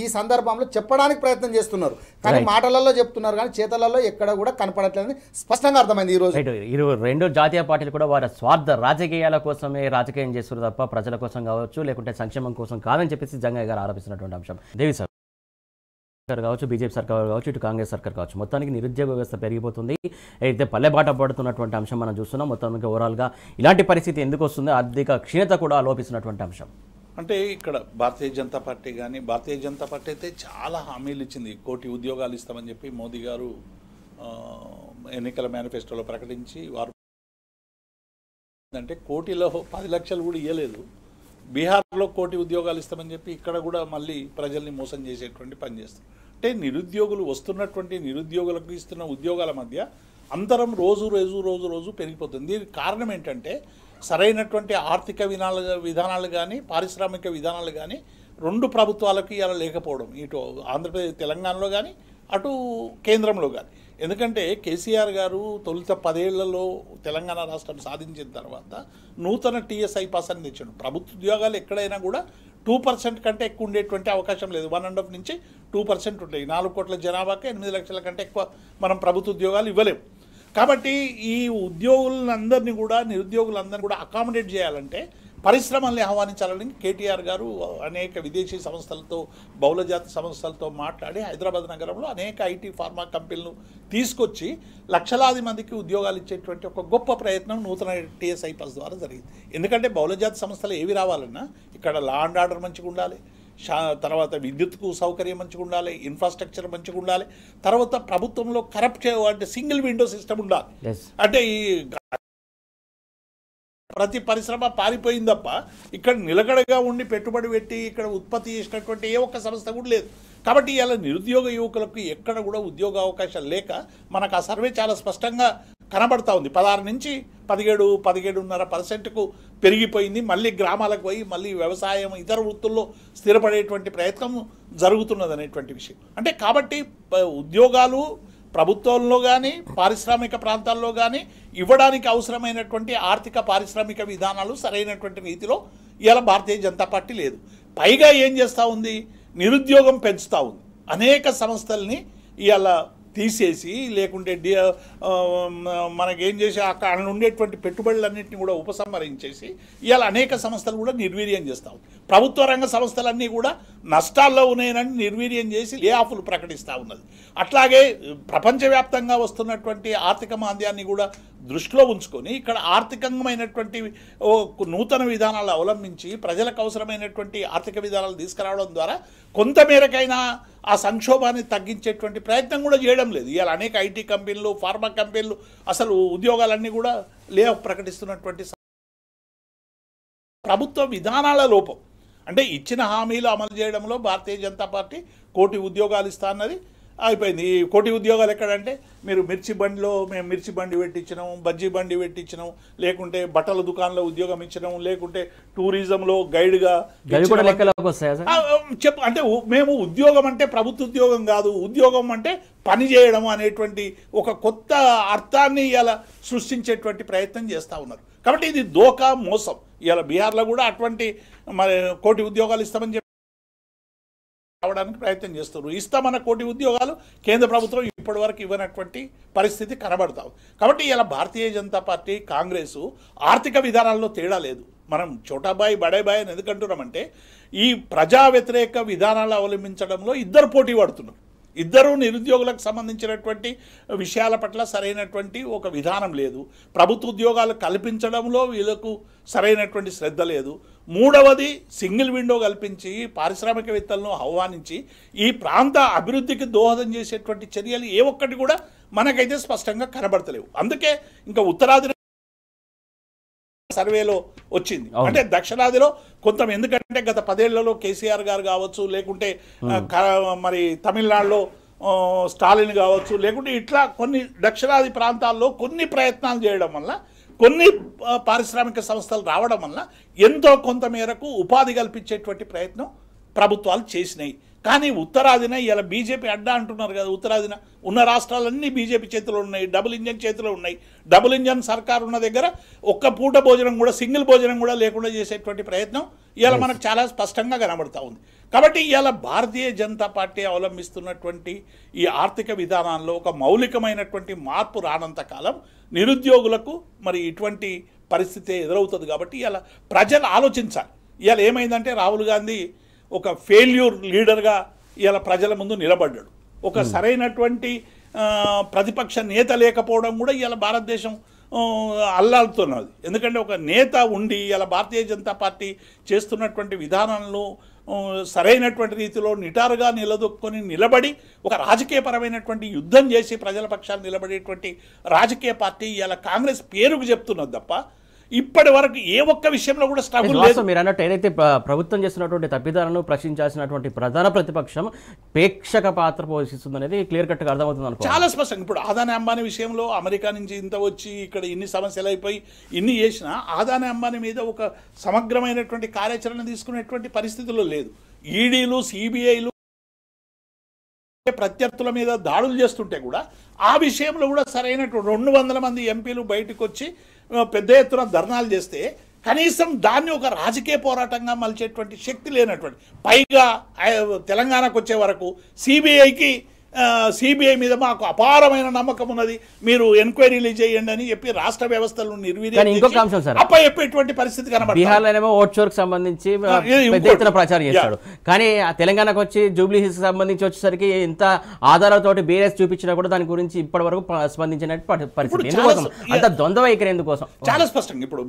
ఈ సందర్భంలో చెప్పడానికి ప్రయత్నం చేస్తున్నారు కానీ మాటలలో చెప్తున్నారు కానీ చేతలలో ఎక్కడ కూడా కనపడట్లేదని స్పష్టంగా అర్థమైంది ఈ రోజు రెండు జాతీయ పార్టీలు కూడా వారి స్వార్థ రాజకీయాల కోసమే రాజకీయం చేస్తున్నారు తప్ప ప్రజల కోసం కావచ్చు లేకుంటే సంక్షేమం కోసం కాదని చెప్పేసి జంగయ్య గారు ఆరోపిస్తున్నటువంటి అంశం దేవి సార్ కావచ్చు బీజేపీ సర్కార్ కావచ్చు ఇటు కాంగ్రెస్ సర్కార్ కావచ్చు మొత్తానికి నిరుద్యోగ వ్యవస్థ పెరిగిపోతుంది అయితే పల్లెబాట పడుతున్నటువంటి అంశం మనం చూస్తున్నాం మొత్తానికి ఓవరాల్గా ఇలాంటి పరిస్థితి ఎందుకు వస్తుంది ఆర్థిక క్షీణత కూడా లోపిస్తున్నటువంటి అంశం అంటే ఇక్కడ భారతీయ జనతా పార్టీ కానీ భారతీయ జనతా పార్టీ అయితే చాలా హామీలు ఇచ్చింది. 1 కోటి ఉద్యోగాలు ఇస్తామని చెప్పి మోదీ గారు ఎన్నికల మేనిఫెస్టోలో ప్రకటించి వారు అంటే కోటిలో 10 లక్షలు కూడా ఇవ్వలేదు. బీహార్లో 1 కోటి ఉద్యోగాలు ఇస్తామని చెప్పి ఇక్కడ కూడా మళ్ళీ ప్రజల్ని మోసం చేసేటువంటి పని చేస్తారు. అంటే నిరుద్యోగులు వస్తున్నటువంటి నిరుద్యోగులకు ఇస్తున్న ఉద్యోగాల మధ్య అంతరం రోజు పెరిగిపోతుంది. దీనికి కారణం ఏంటంటే సరైనటువంటి ఆర్థిక విధానాలు కానీ పారిశ్రామిక విధానాలు కానీ 2 ప్రభుత్వాలకు ఇలా లేకపోవడం, ఇటు ఆంధ్రప్రదేశ్ తెలంగాణలో కానీ అటు కేంద్రంలో కానీ. ఎందుకంటే కేసీఆర్ గారు తొలుత 10 ఏళ్లలో తెలంగాణ రాష్ట్రం సాధించిన తర్వాత నూతన టీఎస్ఐ పాస్ అని తెచ్చాడు. ప్రభుత్వ ఉద్యోగాలు ఎక్కడైనా కూడా 2% కంటే ఎక్కువ ఉండేటువంటి అవకాశం లేదు. 1.5 నుంచి 2% ఉంటాయి. 4 కోట్ల జనాభాకి 8 లక్షల కంటే ఎక్కువ మనం ప్రభుత్వ ఉద్యోగాలు ఇవ్వలేము. కాబట్టి ఈ ఉద్యోగులందరినీ కూడా నిరుద్యోగులందరినీ కూడా అకామిడేట్ చేయాలంటే పరిశ్రమల్ని ఆహ్వానించాలని కేటీఆర్ గారు అనేక విదేశీ సంస్థలతో బహుళజాతి సంస్థలతో మాట్లాడి హైదరాబాద్ నగరంలో అనేక ఐటీ ఫార్మా కంపెనీలు తీసుకొచ్చి లక్షలాది మందికి ఉద్యోగాలు ఇచ్చేటువంటి ఒక గొప్ప ప్రయత్నం నూతన టీఎస్ఐ పాస్ ద్వారా జరిగింది. ఎందుకంటే బహుళజాతి సంస్థలు ఏవి రావాలన్నా ఇక్కడ లా అండ్ ఆర్డర్ మంచిగా ఉండాలి, తర్వాత విద్యుత్కు సౌకర్యం మంచిగా ఉండాలి, ఇన్ఫ్రాస్ట్రక్చర్ మంచిగా ఉండాలి, తర్వాత ప్రభుత్వంలో కరప్ట్ అంటే సింగిల్ విండో సిస్టమ్ ఉండాలి. అంటే ఈ ప్రతి పరిశ్రమ పారిపోయింది తప్ప ఇక్కడ నిలకడగా ఉండి పెట్టుబడి పెట్టి ఇక్కడ ఉత్పత్తి చేసినటువంటి ఏ ఒక్క సంస్థ కూడా లేదు. కాబట్టి ఇలా నిరుద్యోగ యువకులకు ఎక్కడ కూడా ఉద్యోగ అవకాశాలు లేక మనకు ఆ సర్వే చాలా స్పష్టంగా కనబడతా ఉంది. 16 నుంచి 17.5% పెరిగిపోయింది. మళ్ళీ గ్రామాలకు పోయి మళ్ళీ వ్యవసాయం ఇతర వృత్తుల్లో స్థిరపడేటువంటి ప్రయత్నం జరుగుతున్నది అనేటువంటి విషయం. అంటే కాబట్టి ఉద్యోగాలు ప్రభుత్వంలో కానీ పారిశ్రామిక ప్రాంతాల్లో కానీ ఇవ్వడానికి అవసరమైనటువంటి ఆర్థిక పారిశ్రామిక విధానాలు సరైనటువంటి రీతిలో ఇలా భారతీయ జనతా పార్టీ లేదు. పైగా ఏం చేస్తూ ఉంది, నిరుద్యోగం పెంచుతూ ఉంది. అనేక సంస్థల్ని ఇలా తీసేసి లేకుంటే మనకేం చేసి అక్కడ ఉండేటువంటి పెట్టుబడులన్నింటినీ కూడా ఉపసంహరించేసి ఇవాళ అనేక సంస్థలు కూడా నిర్వీర్యం చేస్తూ ఉంది. ప్రభుత్వ రంగ సంస్థలన్నీ కూడా నష్టాల్లో ఉన్నాయని నిర్వీర్యం చేసి లే ఆఫ్లు ప్రకటిస్తూ ఉన్నది. అట్లాగే ప్రపంచవ్యాప్తంగా వస్తున్నటువంటి ఆర్థిక మాంద్యాన్ని కూడా దృష్టిలో ఉంచుకొని ఇక్కడ ఆర్థికమైనటువంటి నూతన విధానాలు అవలంబించి ప్రజలకు అవసరమైనటువంటి ఆర్థిక విధానాలు తీసుకురావడం ద్వారా కొంతమేరకైనా ఆ సంక్షోభాన్ని తగ్గించేటువంటి ప్రయత్నం కూడా చేయడం లేదు. ఇవాళ అనేక ఐటీ కంపెనీలు ఫార్మా కంపెనీలు అసలు ఉద్యోగాలన్నీ కూడా లే ఆఫ్ ప్రకటిస్తున్నటువంటి ప్రభుత్వ విధానాల లోపం. అంటే ఇచ్చిన హామీలు అమలు చేయడంలో భారతీయ జనతా పార్టీ 1 కోటి ఉద్యోగాలు ఇస్తా అన్నది అయిపోయింది. ఈ 1 కోటి ఉద్యోగాలు ఎక్కడంటే మీరు మిర్చి బండిలో మేము మిర్చి బండి పెట్టించినాం, బజ్జీ బండి పెట్టించినాం, లేకుంటే బట్టల దుకాణంలో ఉద్యోగం ఇచ్చినాం, లేకుంటే టూరిజంలో గైడ్గా చెప్పు. అంటే మేము ఉద్యోగం అంటే ప్రభుత్వ ఉద్యోగం కాదు, ఉద్యోగం అంటే పని చేయడం అనేటువంటి ఒక కొత్త అర్థాన్ని ఇలా సృష్టించేటువంటి ప్రయత్నం చేస్తూ ఉన్నారు. కాబట్టి ఇది దోకా మోసం. ఇలా బీహార్లో కూడా అటువంటి మరి 1 కోటి ఉద్యోగాలు ఇస్తామని చెప్పి రావడానికి ప్రయత్నం చేస్తున్నారు. ఇస్తామన్న 1 కోటి ఉద్యోగాలు కేంద్ర ప్రభుత్వం ఇప్పటి వరకు ఇవ్వనటువంటి పరిస్థితి కనబడతావు. కాబట్టి ఇలా భారతీయ జనతా పార్టీ కాంగ్రెస్ ఆర్థిక విధానాల్లో తేడా లేదు. మనం చోటాబాయి బడేబాయి అని ఎందుకంటున్నామంటే ఈ ప్రజా వ్యతిరేక విధానాలు అవలంబించడంలో ఇద్దరు పోటీ పడుతున్నారు. ఇద్దరు నిరుద్యోగులకు సంబంధించినటువంటి విషయాల పట్ల సరైనటువంటి ఒక విధానం లేదు. ప్రభుత్వ ఉద్యోగాలు కల్పించడంలో వీళ్ళకు సరైనటువంటి శ్రద్ధ లేదు. మూడవది సింగిల్ విండో కల్పించి పారిశ్రామికవేత్తలను ఆహ్వానించి ఈ ప్రాంత అభివృద్ధికి దోహదం చేసేటువంటి చర్యలు ఏ ఒక్కటి కూడా మనకైతే స్పష్టంగా కనబడతలేవు. అందుకే ఇంకా ఉత్తరాది సర్వేలో వచ్చింది. అంటే దక్షిణాదిలో కొంత, ఎందుకంటే గత 10 ఏళ్లలో కేసీఆర్ గారు కావచ్చు, లేకుంటే మరి తమిళనాడులో స్టాలిన్ కావచ్చు, లేకుంటే ఇట్లా కొన్ని దక్షిణాది ప్రాంతాల్లో కొన్ని ప్రయత్నాలు చేయడం వల్ల కొన్ని పారిశ్రామిక సంస్థలు రావడం వల్ల ఎంతో కొంత మేరకు ఉపాధి కల్పించేటువంటి ప్రయత్నం ప్రభుత్వాలు చేసినాయి. కానీ ఉత్తరాదిన ఇలా బీజేపీ అడ్డా అంటున్నారు కదా, ఉత్తరాదిన ఉన్న రాష్ట్రాలన్నీ బీజేపీ చేతిలో ఉన్నాయి, డబుల్ ఇంజన్ చేతిలో ఉన్నాయి. డబుల్ ఇంజన్ సర్కార్ ఉన్న దగ్గర ఒక్క పూట భోజనం కూడా, సింగిల్ భోజనం కూడా లేకుండా చేసేటువంటి ప్రయత్నం ఇలా మనకు చాలా స్పష్టంగా కనబడుతూ ఉంది. కాబట్టి ఇలా భారతీయ జనతా పార్టీ అవలంబిస్తున్నటువంటి ఈ ఆర్థిక విధానాల్లో ఒక మౌలికమైనటువంటి మార్పు రానంత కాలం నిరుద్యోగులకు మరి ఇటువంటి పరిస్థితి ఎదురవుతుంది. కాబట్టి ఇలా ప్రజలు ఆలోచించాలి. ఇలా ఏమైందంటే రాహుల్ గాంధీ ఒక ఫెయిల్యూర్ లీడర్గా ఇలా ప్రజల ముందు నిలబడ్డాడు. ఒక సరైనటువంటి ప్రతిపక్ష నేత లేకపోవడం కూడా ఇలా భారతదేశం అల్లాడుతున్నది. ఎందుకంటే ఒక నేత ఉండి ఇలా భారతీయ జనతా పార్టీ చేస్తున్నటువంటి విధానాలను సరైనటువంటి రీతిలో నిటారుగా నిలబడి ఒక రాజకీయపరమైనటువంటి యుద్ధం చేసి ప్రజల పక్షాన్ని నిలబడేటువంటి రాజకీయ పార్టీ ఇలా కాంగ్రెస్ పేరుకు చెప్తున్నది తప్ప ఇప్పటి వరకు ఏ ఒక్క విషయంలో కూడా స్ట్రగుల్ లేదు. మీరు అన్నట్టు ఏదైతే ప్రభుత్వం చేస్తున్నటువంటి తప్పిదాలను ప్రశ్నించాల్సినటువంటి ప్రధాన ప్రతిపక్షం ప్రేక్షక పాత్ర పోషిస్తుందనేది క్లియర్ కట్గా అర్థమవుతుంది అనుకో. చాలా స్పష్టంగా ఇప్పుడు అదానీ అంబానీ విషయంలో అమెరికా నుంచి ఇంత వచ్చి ఇక్కడ ఇన్ని సమస్యలు అయిపోయి ఇన్ని చేసినా అదానీ అంబానీ మీద ఒక సమగ్రమైనటువంటి కార్యాచరణ తీసుకునేటువంటి పరిస్థితుల్లో లేదు. ఈడీలు సిబిఐలు ప్రత్యర్థుల మీద దాడులు చేస్తుంటే కూడా ఆ విషయంలో కూడా సరైనటువంటి 200 మంది ఎంపీలు బయటకు వచ్చి పెద్ద ఎత్తున ధర్నాలు చేస్తే కనీసం దాన్ని ఒక రాజకీయ పోరాటంగా మలిచేటువంటి శక్తి లేనటువంటి, పైగా తెలంగాణకు వచ్చే వరకు సిబిఐ మీద మాకు అపారమైన నమ్మకం ఉన్నది, మీరు ఎంక్వైరీలు చేయండి అని చెప్పి రాష్ట్ర వ్యవస్థలను నిర్వీర్యటువంటి పరిస్థితి కనబడుతుంది. బీహార్లోనేమో ఓట్ చోర్కి సంబంధించి పెద్ద ఎత్తున ప్రచారం చేస్తాడు, కానీ తెలంగాణకు వచ్చి జూబ్లీ హిల్స్ సంబంధించి వచ్చేసరికి ఇంత ఆధారాలతోటి బీఆర్ఎస్ చూపించినా కూడా దాని గురించి ఇప్పటి వరకు స్పందించిన పరిస్థితి ఎందుకోసం, అంత ద్వంద్వ వైఖరి ఎందుకోసం? చాలా స్పష్టంగా ఇప్పుడు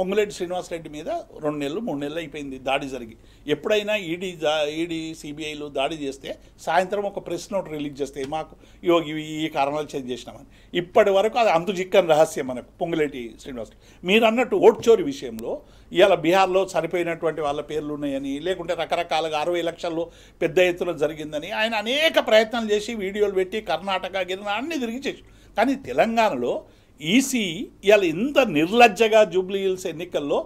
పొంగులేటి శ్రీనివాసరెడ్డి మీద 2 నెలలు 3 నెలలు అయిపోయింది దాడి జరిగి. ఎప్పుడైనా ఈడీ సిబిఐలు దాడి చేస్తే సాయంత్రం ఒక ప్రెస్ నోట్ రిలీజ్ చేస్తే మాకు ఈ కారణాలు చేంజ్ చేసినామని, ఇప్పటి వరకు అది అంతు చిక్కని రహస్యం మనకు పొంగులేటి శ్రీనివాస్. మీరు అన్నట్టు ఓట్ చోరీ విషయంలో ఇవాళ బీహార్లో చనిపోయినటువంటి వాళ్ళ పేర్లు ఉన్నాయని, లేకుంటే రకరకాలుగా 60 లక్షల్లో పెద్ద ఎత్తున జరిగిందని ఆయన అనేక ప్రయత్నాలు చేసి వీడియోలు పెట్టి కర్ణాటక గిరిన అన్ని తిరిగి చేసి, కానీ తెలంగాణలో ఈసీ ఇవాళ ఇంత నిర్లజ్జగా జూబ్లీ హిల్స్ ఎన్నికల్లో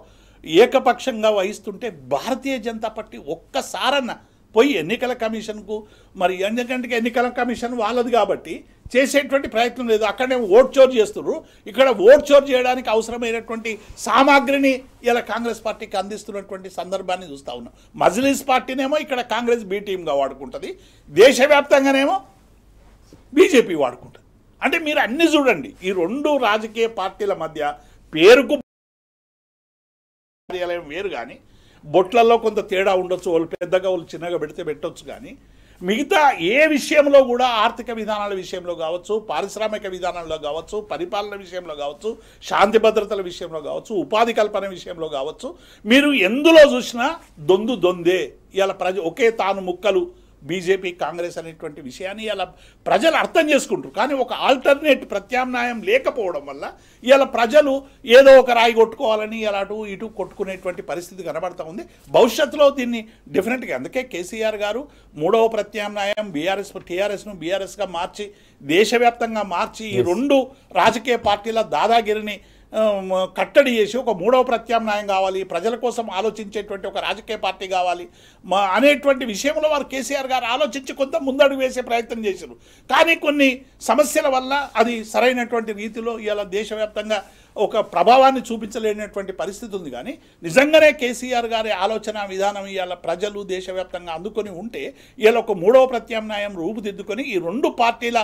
ఏకపక్షంగా వహిస్తుంటే భారతీయ జనతా పార్టీ ఒక్కసారన్న పోయి ఎన్నికల కమిషన్కు, మరి ఎందుకంటే ఎన్నికల కమిషన్ వాళ్ళది కాబట్టి చేసేటువంటి ప్రయత్నం లేదు. అక్కడనే ఓట్ చోర్ చేస్తున్నారు. ఇక్కడ ఓట్ చోర్ చేయడానికి అవసరమైనటువంటి సామాగ్రిని ఇలా కాంగ్రెస్ పార్టీకి అందిస్తున్నటువంటి సందర్భాన్ని చూస్తూ ఉన్నాం. మజ్లిస్ పార్టీనేమో ఇక్కడ కాంగ్రెస్ బి టీమ్గా వాడుకుంటుంది, దేశవ్యాప్తంగానేమో బీజేపీ వాడుకుంటుంది. అంటే మీరు అన్ని చూడండి, ఈ 2 రాజకీయ పార్టీల మధ్య పేరుకు కార్యాలయం వేరు, కానీ బొట్లలో కొంత తేడా ఉండొచ్చు, వాళ్ళు పెద్దగా వాళ్ళు చిన్నగా పెట్టొచ్చు, కానీ మిగతా ఏ విషయంలో కూడా ఆర్థిక విధానాల విషయంలో కావచ్చు, పారిశ్రామిక విధానాల్లో కావచ్చు, పరిపాలన విషయంలో కావచ్చు, శాంతి భద్రతల విషయంలో కావచ్చు, ఉపాధి కల్పన విషయంలో కావచ్చు, మీరు ఎందులో చూసినా దొందే. ఇలా ఒకే తాను ముక్కలు బీజేపీ కాంగ్రెస్ అనేటువంటి విషయాన్ని ఇలా ప్రజలు అర్థం చేసుకుంటారు. కానీ ఒక ఆల్టర్నేట్ ప్రత్యామ్నాయం లేకపోవడం వల్ల ఇలా ప్రజలు ఏదో ఒక రాయి కొట్టుకోవాలని ఇలా అటు ఇటు కొట్టుకునేటువంటి పరిస్థితి కనబడతా ఉంది. భవిష్యత్తులో దీన్ని డెఫినెట్గా, అందుకే కేసీఆర్ గారు 3వ ప్రత్యామ్నాయం టీఆర్ఎస్ను బీఆర్ఎస్గా మార్చి దేశవ్యాప్తంగా మార్చి ఈ 2 రాజకీయ పార్టీల దాదాగిరిని కట్టడి చేసి ఒక 3వ ప్రత్యామ్నాయం కావాలి, ప్రజల కోసం ఆలోచించేటువంటి ఒక రాజకీయ పార్టీ కావాలి అనేటువంటి విషయంలో వారు కేసీఆర్ గారు ఆలోచించి కొంత ముందడుగు వేసే ప్రయత్నం చేశారు. కానీ కొన్ని సమస్యల వల్ల అది సరైనటువంటి రీతిలో ఇలా దేశవ్యాప్తంగా ఒక ప్రభావాన్ని చూపించలేనటువంటి పరిస్థితి ఉంది. కానీ నిజంగానే కేసీఆర్ గారి ఆలోచన విధానం ఇవాళ ప్రజలు దేశవ్యాప్తంగా అందుకొని ఉంటే ఇలా ఒక 3వ ప్రత్యామ్నాయం రూపుదిద్దుకొని ఈ 2 పార్టీల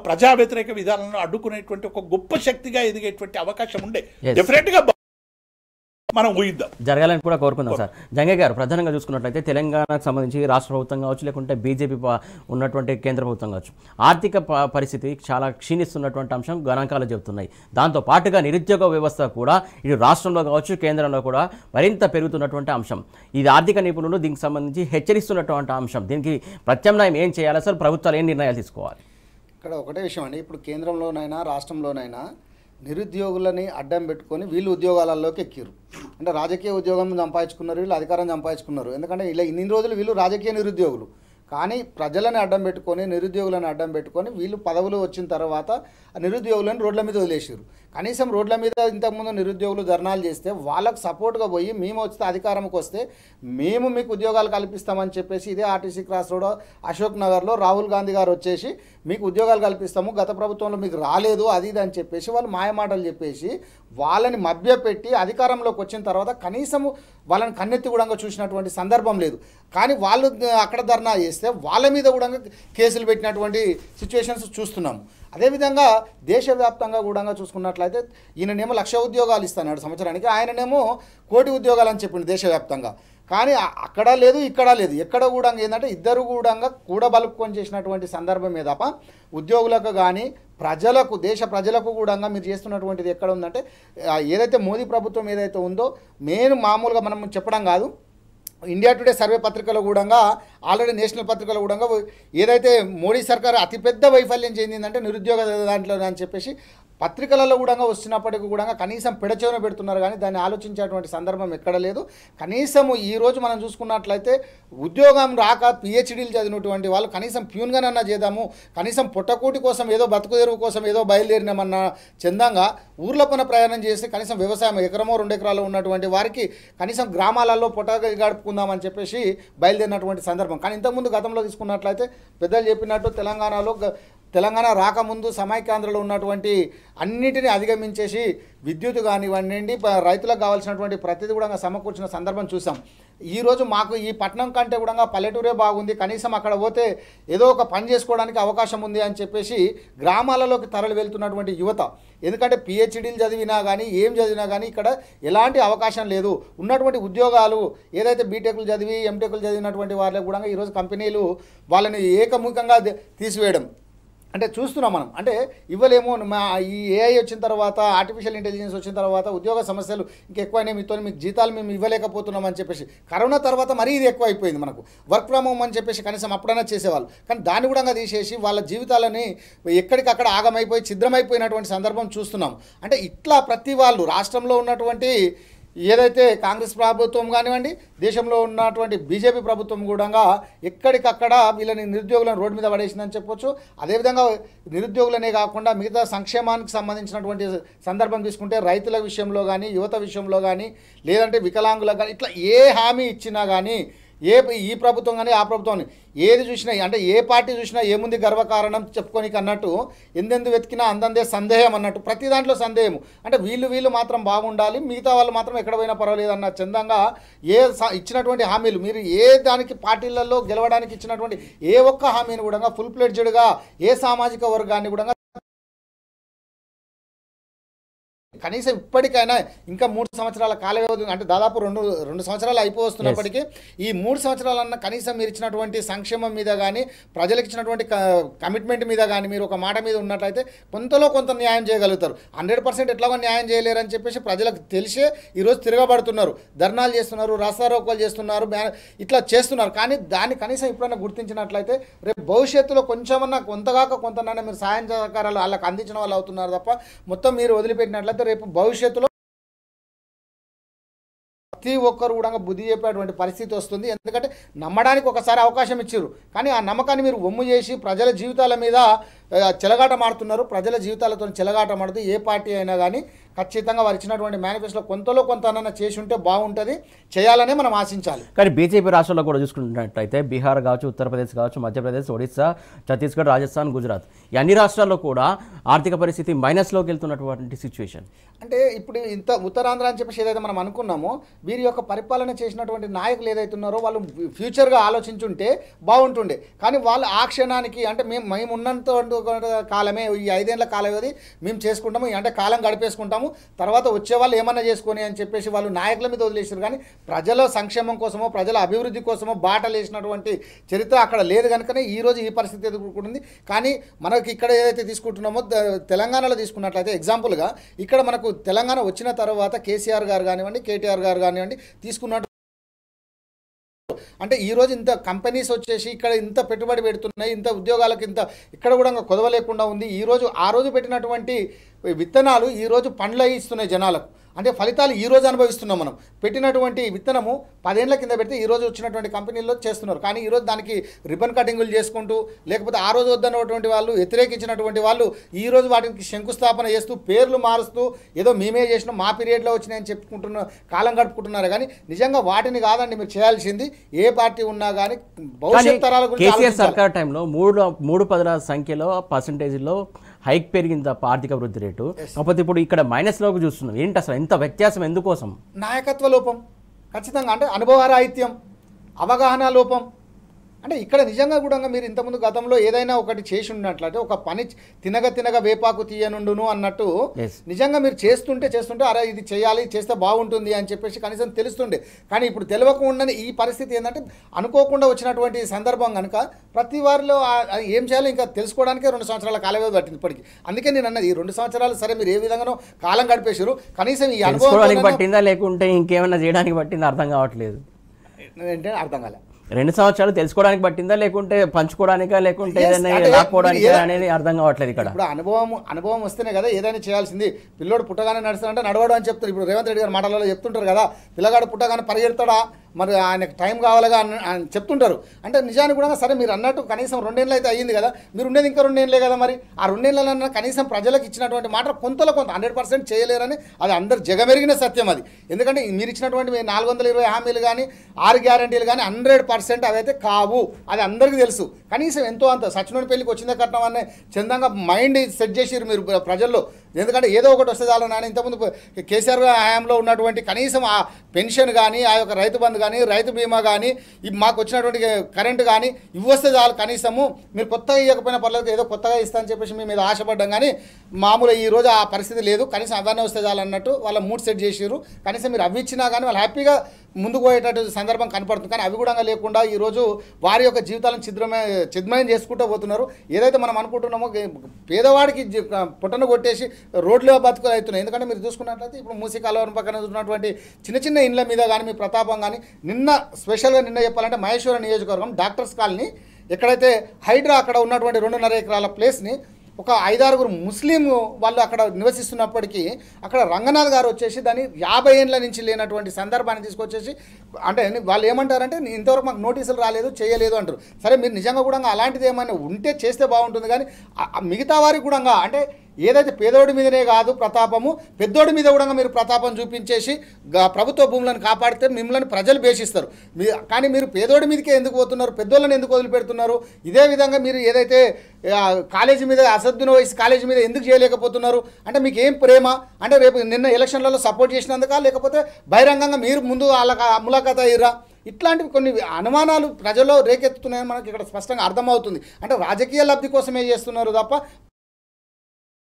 ప్రజా వ్యతిరేక విధానాలను అడ్డుకునేటువంటి ఒక గొప్ప శక్తిగా ఎదిగేటువంటి అవకాశం ఉండే డెఫినెట్గా మనం ఊహిద్దాం, జరగాలని కూడా కోరుకుందాం. సార్ జంగయ్య గారు, ప్రధానంగా చూసుకున్నట్లయితే తెలంగాణకు సంబంధించి రాష్ట్ర ప్రభుత్వం కావచ్చు, లేకుంటే బీజేపీ ఉన్నటువంటి కేంద్ర ప్రభుత్వం కావచ్చు, ఆర్థిక పరిస్థితి చాలా క్షీణిస్తున్నటువంటి అంశం గణాంకాలు చెబుతున్నాయి. దాంతో పాటుగా నిరుద్యోగ వ్యవస్థ కూడా ఇటు రాష్ట్రంలో కావచ్చు, కేంద్రంలో కూడా మరింత పెరుగుతున్నటువంటి అంశం. ఇది ఆర్థిక నిపుణులు దీనికి సంబంధించి హెచ్చరిస్తున్నటువంటి అంశం. దీనికి ప్రత్యామ్నాయం ఏం చేయాలి సార్? ప్రభుత్వాలు ఏం నిర్ణయాలు తీసుకోవాలి? ఇక్కడ ఒకటే విషయం అండి, ఇప్పుడు కేంద్రంలోనైనా రాష్ట్రంలోనైనా నిరుద్యోగులని అడ్డం పెట్టుకొని వీళ్ళు ఉద్యోగాలలోకి ఎక్కిరు. అంటే రాజకీయ ఉద్యోగం సంపాదించుకున్నారు, వీళ్ళు అధికారం సంపాదించుకున్నారు. ఎందుకంటే ఇలా ఇన్ని రోజులు వీళ్ళు రాజకీయ నిరుద్యోగులు, కానీ ప్రజలని అడ్డం పెట్టుకొని నిరుద్యోగులను అడ్డం పెట్టుకొని వీళ్ళు పదవులు వచ్చిన తర్వాత ఆ నిరుద్యోగులను రోడ్ల మీద వదిలేసారు. కనీసం రోడ్ల మీద ఇంతకుముందు నిరుద్యోగులు ధర్నాలు చేస్తే వాళ్ళకు సపోర్ట్గా పోయి మేము వస్తే అధికారంకి వస్తే మేము మీకు ఉద్యోగాలు కల్పిస్తామని చెప్పేసి ఇదే ఆర్టీసీ క్రాస్ రోడ్ అశోక్ నగర్లో రాహుల్ గాంధీ గారు వచ్చేసి మీకు ఉద్యోగాలు కల్పిస్తాము, గత ప్రభుత్వంలో మీకు రాలేదు అది ఇది అని చెప్పేసి వాళ్ళు మాయమాటలు చెప్పేసి వాళ్ళని మభ్యపెట్టి అధికారంలోకి వచ్చిన తర్వాత కనీసము వాళ్ళని కన్నెత్తి కూడా చూసినటువంటి సందర్భం లేదు. కానీ వాళ్ళు అక్కడ ధర్నా చేస్తే వాళ్ళ మీద కూడా కేసులు పెట్టినటువంటి సిచ్యువేషన్స్ చూస్తున్నాము. అదేవిధంగా దేశవ్యాప్తంగా కూడా చూసుకున్నట్లయితే ఈయననేమో 1,00,000 ఉద్యోగాలు ఇస్తున్నాడు సంవత్సరానికి, ఆయననేమో 1,00,00,000 ఉద్యోగాలు అని చెప్పింది దేశవ్యాప్తంగా. కానీ అక్కడ లేదు ఇక్కడ లేదు, ఎక్కడ కూడా ఏంటంటే ఇద్దరు కూడా కూడబలుపుకొని చేసినటువంటి సందర్భమే తప్ప ఉద్యోగులకు కానీ ప్రజలకు దేశ ప్రజలకు కూడా మీరు చేస్తున్నటువంటిది ఎక్కడ ఉందంటే ఏదైతే మోదీ ప్రభుత్వం ఏదైతే ఉందో మామూలుగా మనం చెప్పడం కాదు, ఇండియా టుడే సర్వే పత్రికలో కూడా ఆల్రెడీ నేషనల్ పత్రికలో కూడా ఏదైతే మోడీ సర్కార్ అతిపెద్ద వైఫల్యం చెందిందంటే నిరుద్యోగ దాంట్లో అని చెప్పేసి పత్రికలలో కూడా వస్తున్నప్పటికీ కూడా కనీసం పెడచెవిన పెడుతున్నారు, కానీ దాన్ని ఆలోచించేటువంటి సందర్భం ఎక్కడ లేదు. కనీసము ఈరోజు మనం చూసుకున్నట్లయితే ఉద్యోగం రాక పిహెచ్డీలు చదివినటువంటి వాళ్ళు కనీసం ప్యూన్గానన్నా చేద్దాము, కనీసం పొట్టకూటి కోసం ఏదో బతుకు తెరువు కోసం ఏదో బయలుదేరినామన్న చందంగా ఊర్ల పైన ప్రయాణం చేసి కనీసం వ్యవసాయం ఎకరమో 2 ఎకరాలు ఉన్నటువంటి వారికి కనీసం గ్రామాలలో పొట్ట గడుపుకుందామని చెప్పేసి బయలుదేరినటువంటి సందర్భం. కానీ ఇంతకుముందు గతంలో తీసుకున్నట్లయితే పెద్దలు చెప్పినట్టు తెలంగాణ రాకముందు సమైక్యాంధ్రలో ఉన్నటువంటి అన్నిటినీ అధిగమించేసి విద్యుత్ కానివ్వండి, రైతులకు కావాల్సినటువంటి ప్రతిదీ కూడా సమకూర్చిన సందర్భం చూసాం. ఈరోజు మాకు ఈ పట్టణం కంటే కూడా పల్లెటూరే బాగుంది, కనీసం అక్కడ పోతే ఏదో ఒక పని చేసుకోవడానికి అవకాశం ఉంది అని చెప్పేసి గ్రామాలలోకి తరలి వెళ్తున్నటువంటి యువత. ఎందుకంటే పిహెచ్డీలు చదివినా కానీ ఏం చదివినా కానీ ఇక్కడ ఎలాంటి అవకాశం లేదు. ఉన్నటువంటి ఉద్యోగాలు ఏదైతే బీటెక్లు చదివి ఎంటెక్లు చదివినటువంటి వాళ్ళకి కూడా ఈరోజు కంపెనీలు వాళ్ళని ఏకముఖంగా తీసివేయడం అంటే చూస్తున్నాం మనం. అంటే ఇవ్వలేము, ఈ ఏఐ వచ్చిన తర్వాత, ఆర్టిఫిషియల్ ఇంటెలిజెన్స్ వచ్చిన తర్వాత ఉద్యోగ సమస్యలు ఇంకెక్కువైనా మీకు జీతాలు మేము ఇవ్వలేకపోతున్నాం అని చెప్పేసి కరోనా తర్వాత మరీ ఇది ఎక్కువ అయిపోయింది. మనకు వర్క్ ఫ్రమ్ హోమ్ అని చెప్పేసి కనీసం అప్పుడైనా చేసేవాళ్ళు, కానీ దాన్ని కూడా తీసేసి వాళ్ళ జీవితాలని ఎక్కడికక్కడ ఆగమైపోయి ఛిద్రమైపోయినటువంటి సందర్భం చూస్తున్నాం. అంటే ఇట్లా ప్రతి వాళ్ళు రాష్ట్రంలో ఉన్నటువంటి ఏదైతే కాంగ్రెస్ ప్రభుత్వం కానివ్వండి, దేశంలో ఉన్నటువంటి బీజేపీ ప్రభుత్వం కూడా ఎక్కడికక్కడ వీళ్ళని నిరుద్యోగులను రోడ్డు మీద పడేసిందని చెప్పొచ్చు. అదేవిధంగా నిరుద్యోగులనే కాకుండా మిగతా సంక్షేమానికి సంబంధించినటువంటి సందర్భం తీసుకుంటే రైతుల విషయంలో కానీ, యువత విషయంలో కానీ, లేదంటే వికలాంగులకు కానీ ఇట్లా ఏ హామీ ఇచ్చినా కానీ ఈ ప్రభుత్వం కానీ ఆ ప్రభుత్వం ఏది చూసినా అంటే ఏ పార్టీ చూసినా ఏముంది గర్వకారణం చెప్పుకోనికి అన్నట్టు ఎందెందు వెతికినా అందందే సందేహం అన్నట్టు ప్రతి దాంట్లో సందేహం. అంటే వీళ్ళు మాత్రం బాగుండాలి, మిగతా వాళ్ళు మాత్రం ఎక్కడ పోయినా పర్వాలేదు అన్న చందంగా ఇచ్చినటువంటి హామీలు మీరు దానికి పార్టీలలో గెలవడానికి ఇచ్చినటువంటి ఒక్క హామీని కూడా ఫుల్ ప్లెడ్జ్డ్గా సామాజిక వర్గాన్ని కూడా కనీసం ఇప్పటికైనా ఇంకా 3 సంవత్సరాల కాల వ్యవధి అంటే దాదాపు రెండు సంవత్సరాలు అయిపోతున్నప్పటికీ ఈ 3 సంవత్సరాలన్నా కనీసం మీరు ఇచ్చినటువంటి సంక్షేమం మీద కానీ, ప్రజలకు ఇచ్చినటువంటి కమిట్మెంట్ మీద కానీ మీరు ఒక మాట మీద ఉన్నట్లయితే కొంతలో కొంత న్యాయం చేయగలుగుతారు. 100% ఎట్లాగో న్యాయం చేయలేరని చెప్పేసి ప్రజలకు తెలిసే ఈరోజు తిరగబడుతున్నారు, ధర్నాలు చేస్తున్నారు, రాస్తారోకోలు చేస్తున్నారు, ఇట్లా చేస్తున్నారు. కానీ దాన్ని కనీసం ఎప్పుడైనా గుర్తించినట్లయితే రేపు భవిష్యత్తులో కొంచెమన్నా కొంతగాక కొంతనైనా మీరు సాయం సహకారాలు వాళ్ళకి అందించిన వాళ్ళు అవుతున్నారు తప్ప మొత్తం మీరు వదిలిపెట్టినట్లయితే రేపు భవిష్యత్తులో ప్రతి ఒక్కరు కూడా బుద్ధి చెప్పేటువంటి పరిస్థితి వస్తుంది. ఎందుకంటే నమ్మడానికి ఒకసారి అవకాశం ఇచ్చారు, కానీ ఆ నమ్మకాన్ని మీరు ఒమ్ము చేసి ప్రజల జీవితాల మీద చెలగాట మాడుతున్నారు. ప్రజల జీవితాలతో చెలగాట మాడుతూ ఏ పార్టీ అయినా కానీ ఖచ్చితంగా వారు ఇచ్చినటువంటి మేనిఫెస్టోలో కొంతలో కొంత చేసి ఉంటే బాగుంటుంది, చేయాలనే మనం ఆశించాలి. కానీ బీజేపీ రాష్ట్రాల్లో కూడా చూసుకుంటున్నట్టయితే బీహార్ కావచ్చు, ఉత్తరప్రదేశ్ కావచ్చు, మధ్యప్రదేశ్, ఒడిశా, ఛత్తీస్గఢ్, రాజస్థాన్, గుజరాత్ ఈ అన్ని రాష్ట్రాల్లో కూడా ఆర్థిక పరిస్థితి మైనస్లోకి వెళ్తున్నటువంటి సిచ్యువేషన్. అంటే ఇప్పుడు ఇంత ఉత్తరాంధ్ర అని చెప్పేసి ఏదైతే మనం అనుకున్నామో వీరి యొక్క పరిపాలన చేసినటువంటి నాయకులు ఏదైతే ఉన్నారో వాళ్ళు ఫ్యూచర్గా ఆలోచించుంటే బాగుంటుండే. కానీ వాళ్ళు ఆ క్షణానికి అంటే మేము ఉన్నంత కాలమే ఈ 5 ఏళ్ల కాల వ్యవధి మేము చేసుకుంటాము, అంటే కాలం గడిపేసుకుంటాము, తర్వాత వచ్చే వాళ్ళు ఏమన్నా చేసుకొని అని చెప్పేసి వాళ్ళు నాయకుల మీద వదిలేసారు. కానీ ప్రజల సంక్షేమం కోసమో ప్రజల అభివృద్ధి కోసమో బాటలు వేసినటువంటి చరిత్ర అక్కడ లేదు కనుకనే ఈరోజు ఈ పరిస్థితి ఎదుర్కొంటుంది. కానీ మనకి ఇక్కడ ఏదైతే తీసుకుంటున్నామో తెలంగాణలో తీసుకున్నట్లయితే ఎగ్జాంపుల్గా ఇక్కడ మనకు తెలంగాణ వచ్చిన తర్వాత కేసీఆర్ గారు కానివ్వండి, కేటీఆర్ గారు కానివ్వండి తీసుకున్నట్టు అంటే ఈరోజు ఇంత కంపెనీస్ వచ్చేసి ఇక్కడ ఇంత పెట్టుబడి పెడుతున్నాయి, ఇంత ఉద్యోగాలకు ఇంత ఇక్కడ కూడా కొదవలేకుండా ఉంది. ఈరోజు ఆ రోజు పెట్టినటువంటి విత్తనాలు ఈరోజు పండ్లు ఇస్తున్నాయి జనాలకు. అంటే ఫలితాలు ఈరోజు అనుభవిస్తున్నాం. మనం పెట్టినటువంటి విత్తనము 10 ఏళ్ల కింద పెడితే ఈరోజు వచ్చినటువంటి కంపెనీల్లో చేస్తున్నారు. కానీ ఈరోజు దానికి రిబన్ కటింగులు చేసుకుంటూ లేకపోతే ఆ రోజు వద్దన్నటువంటి వాళ్ళు వ్యతిరేకించినటువంటి వాళ్ళు ఈరోజు వాటికి శంకుస్థాపన చేస్తూ పేర్లు మారుస్తూ ఏదో మేమే చేసినాం మా పీరియడ్లో వచ్చినాయని చెప్పుకుంటున్న కాలం గడుపుకుంటున్నారు. కానీ నిజంగా వాటిని కాదండి మీరు చేయాల్సింది. ఏ పార్టీ ఉన్నా కానీ భవిష్యత్ తరాల గురించి కేసీఆర్ సర్కార్ టైంలో 3 సంఖ్యలో పర్సంటేజ్లో హైక్ పెరిగింది తప్ప ఆర్థిక వృద్ధి రేటు. కాకపోతే ఇప్పుడు ఇక్కడ మైనస్లోకి చూస్తున్నాం. ఏంటి అసలు ఇంత వ్యత్యాసం ఎందుకోసం? నాయకత్వ లోపం ఖచ్చితంగా, అంటే అనుభవరాహిత్యం, అవగాహన లోపం. అంటే ఇక్కడ నిజంగా కూడా మీరు ఇంతకుముందు గతంలో ఏదైనా ఒకటి చేసి ఉన్నట్లయితే ఒక పని తినగ వేపాకు తీయనుండును అన్నట్టు నిజంగా మీరు చేస్తుంటే అరే ఇది చేయాలి చేస్తే బాగుంటుంది అని చెప్పేసి కనీసం తెలుస్తుండే. కానీ ఇప్పుడు తెలియకుండా ఈ పరిస్థితి ఏంటంటే అనుకోకుండా వచ్చినటువంటి సందర్భం కనుక ప్రతి వారిలో ఏం చేయాలో ఇంకా తెలుసుకోవడానికే 2 సంవత్సరాల కాలం పట్టింది ఇప్పటికి. అందుకే నేను అన్నది ఈ 2 సంవత్సరాలు సరే మీరు ఏ విధంగానో కాలం గడిపేశారు, కనీసం ఈ అనుభవం పట్టిందా లేకుంటే ఇంకేమైనా చేయడానికి పట్టిందా అర్థం కావట్లేదు. అంటే అర్థం కాలే 2 సంవత్సరాలు తెలుసుకోవడానికి పట్టిందా లేకుంటే పంచుకోవడానికా లేకుంటే ఏదైనా లాక్కోవడానికా అనేది అర్థం కావట్లేదు. ఇక్కడ ఇప్పుడు అనుభవం వస్తేనే కదా ఏదైనా చేయాల్సింది. పిల్లోడు పుట్టగానే నడుస్తాడంటే నడవడం అని చెప్తారు. ఇప్పుడు రేవంత్ రెడ్డి గారు మాటలలో చెప్తుంటారు కదా, పిల్లగాడు పుట్టగానే పరిగెడతాడా, మరి ఆయనకు టైం కావాలిగా అని చెప్తుంటారు. అంటే నిజానికి కూడా సరే మీరు అన్నట్టు కనీసం 2 ఏళ్ళు అయితే అయ్యింది కదా, మీరు ఉండేది ఇంకా 2 ఏళ్ళే కదా, మరి ఆ 2 ఏళ్ళన్నా కనీసం ప్రజలకు ఇచ్చినటువంటి మాట కొంత 100% చేయలేరని అది అందరు జగమెరిగిన సత్యం అది. ఎందుకంటే మీరు ఇచ్చినటువంటి 420 హామీలు కానీ 6 గ్యారంటీలు కానీ 100% అవైతే కావు, అది అందరికీ తెలుసు. కనీసం ఎంతో అంత సచినోని పెళ్లికి వచ్చిందే కట్నం అనే చందంగా మైండ్ సెట్ చేసిరు మీరు ప్రజల్లో. ఎందుకంటే ఏదో ఒకటి వస్తే చాలు నాన్న. ఇంతకుముందు కేసీఆర్ హయాంలో ఉన్నటువంటి కనీసం ఆ పెన్షన్ కానీ ఆ యొక్క రైతు బంధు కానీ రైతు బీమా కానీ మాకు వచ్చినటువంటి కరెంటు కానీ ఇవి వస్తే చాలు, కనీసము మీరు కొత్తగా ఇవ్వకపోయినా పర్లేదు ఏదో కొత్తగా ఇస్తా అని చెప్పేసి మీ మీద ఆశపడ్డాం. కానీ మామూలు ఈరోజు ఆ పరిస్థితి లేదు, కనీసం అవన్నీ వస్తే చాలు అన్నట్టు వాళ్ళ మూడ్ సెట్ చేసిరు. కనీసం మీరు అవి ఇచ్చినా కానీ వాళ్ళు హ్యాపీగా ముందుకు పోయేటట్టు సందర్భం కనపడుతుంది. కానీ అవి కూడా లేకుండా ఈరోజు వారి యొక్క జీవితాలను చిద్మయం చేసుకుంటూ పోతున్నారు. ఏదైతే మనం అనుకుంటున్నామో పేదవాడికి పుట్టను కొట్టేసి రోడ్లో బతుకులు అవుతున్నాయి. ఎందుకంటే మీరు చూసుకున్నట్లయితే ఇప్పుడు మూసీ కాలువ పక్కన ఉన్నటువంటి చిన్న ఇండ్ల మీద కానీ మీ ప్రతాపం కానీ స్పెషల్గా నిన్న చెప్పాలంటే మహేశ్వర నియోజకవర్గం డాక్టర్స్ కాలనీ ఎక్కడైతే హైడ్రా అక్కడ ఉన్నటువంటి 2.5 ఎకరాల ప్లేస్ని ఒక 5-6 ముస్లిం వాళ్ళు అక్కడ నివసిస్తున్నప్పటికీ అక్కడ రంగనాథ్ గారు వచ్చేసి దాన్ని 50 ఏళ్ళ నుంచి లేనటువంటి సందర్భాన్ని తీసుకొచ్చేసి అంటే వాళ్ళు ఏమంటారంటే ఇంతవరకు మాకు నోటీసులు రాలేదు చేయలేదు అంటారు. సరే మీరు నిజంగా కూడా అలాంటిది ఏమైనా ఉంటే చేస్తే బాగుంటుంది. కానీ మిగతా వారికి కూడా అంటే ఏదైతే పేదోడి మీదనే కాదు ప్రతాపము, పెద్దోడి మీద కూడా మీరు ప్రతాపం చూపించేసి ప్రభుత్వ భూములను కాపాడితే మిమ్మల్ని ప్రజలు భేషిస్తారు. కానీ మీరు పేదోడి మీదకే ఎందుకు పోతున్నారు, పెద్దోళ్ళని ఎందుకు వదిలిపెడుతున్నారు? ఇదే విధంగా మీరు ఏదైతే కాలేజీ మీద అసద్దున వయసు కాలేజీ మీద ఎందుకు చేయలేకపోతున్నారు? అంటే మీకు ఏం ప్రేమ? అంటే రేపు నిన్న ఎలక్షన్లలో సపోర్ట్ చేసినందుక, లేకపోతే బహిరంగంగా మీరు ముందు వాళ్ళ ములాఖాత్ అయ్యారా? ఇట్లాంటివి కొన్ని అనుమానాలు ప్రజల్లో రేకెత్తుతున్నాయని మనకి ఇక్కడ స్పష్టంగా అర్థమవుతుంది. అంటే రాజకీయ లబ్ధి కోసమే చేస్తున్నారు తప్ప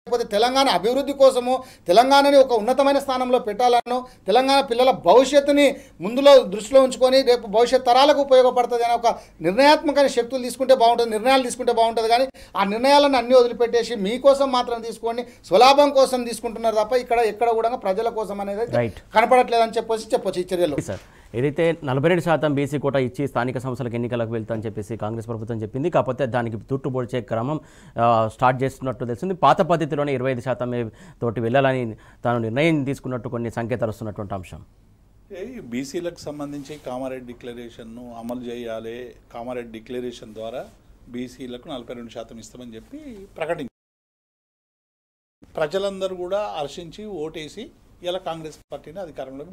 లేకపోతే తెలంగాణ అభివృద్ధి కోసమో తెలంగాణని ఒక ఉన్నతమైన స్థానంలో పెట్టాలనో తెలంగాణ పిల్లల భవిష్యత్తుని ముందులో దృష్టిలో ఉంచుకొని రేపు భవిష్యత్ తరాలకు ఉపయోగపడుతుంది అనే ఒక నిర్ణయాత్మకమైన శక్తులు తీసుకుంటే బాగుంటుంది, నిర్ణయాలు తీసుకుంటే బాగుంటుంది. కానీ ఆ నిర్ణయాలను అన్నీ వదిలిపెట్టేసి మీకోసం మాత్రం తీసుకోండి, స్వలాభం కోసం తీసుకుంటున్నారు తప్ప ఎక్కడ కూడా ప్రజల కోసం అనేది కనపడట్లేదని చెప్పొచ్చు ఈ చర్యలు. ఏదైతే 42% బీసీ కోటా ఇచ్చి స్థానిక సంస్థలకు ఎన్నికలకు వెళ్తామని చెప్పేసి కాంగ్రెస్ ప్రభుత్వం చెప్పింది. కాకపోతే దానికి తుట్టు పొడిచే క్రమం స్టార్ట్ చేస్తున్నట్టు తెలిసింది. పాత పద్ధతిలోనే 25% తోటి వెళ్ళాలని తాను నిర్ణయం తీసుకున్నట్టు కొన్ని సంకేతాలు వస్తున్నటువంటి అంశం. బీసీలకు సంబంధించి కామారెడ్డి డిక్లరేషన్ను అమలు చేయాలి, కామారెడ్డి డిక్లరేషన్ ద్వారా బీసీలకు 42% ఇస్తామని చెప్పి ప్రకటించారు. ప్రజలందరూ కూడా హర్షించి ఓటేసి ఇలా కాంగ్రెస్ పార్టీని అధికారంలోకి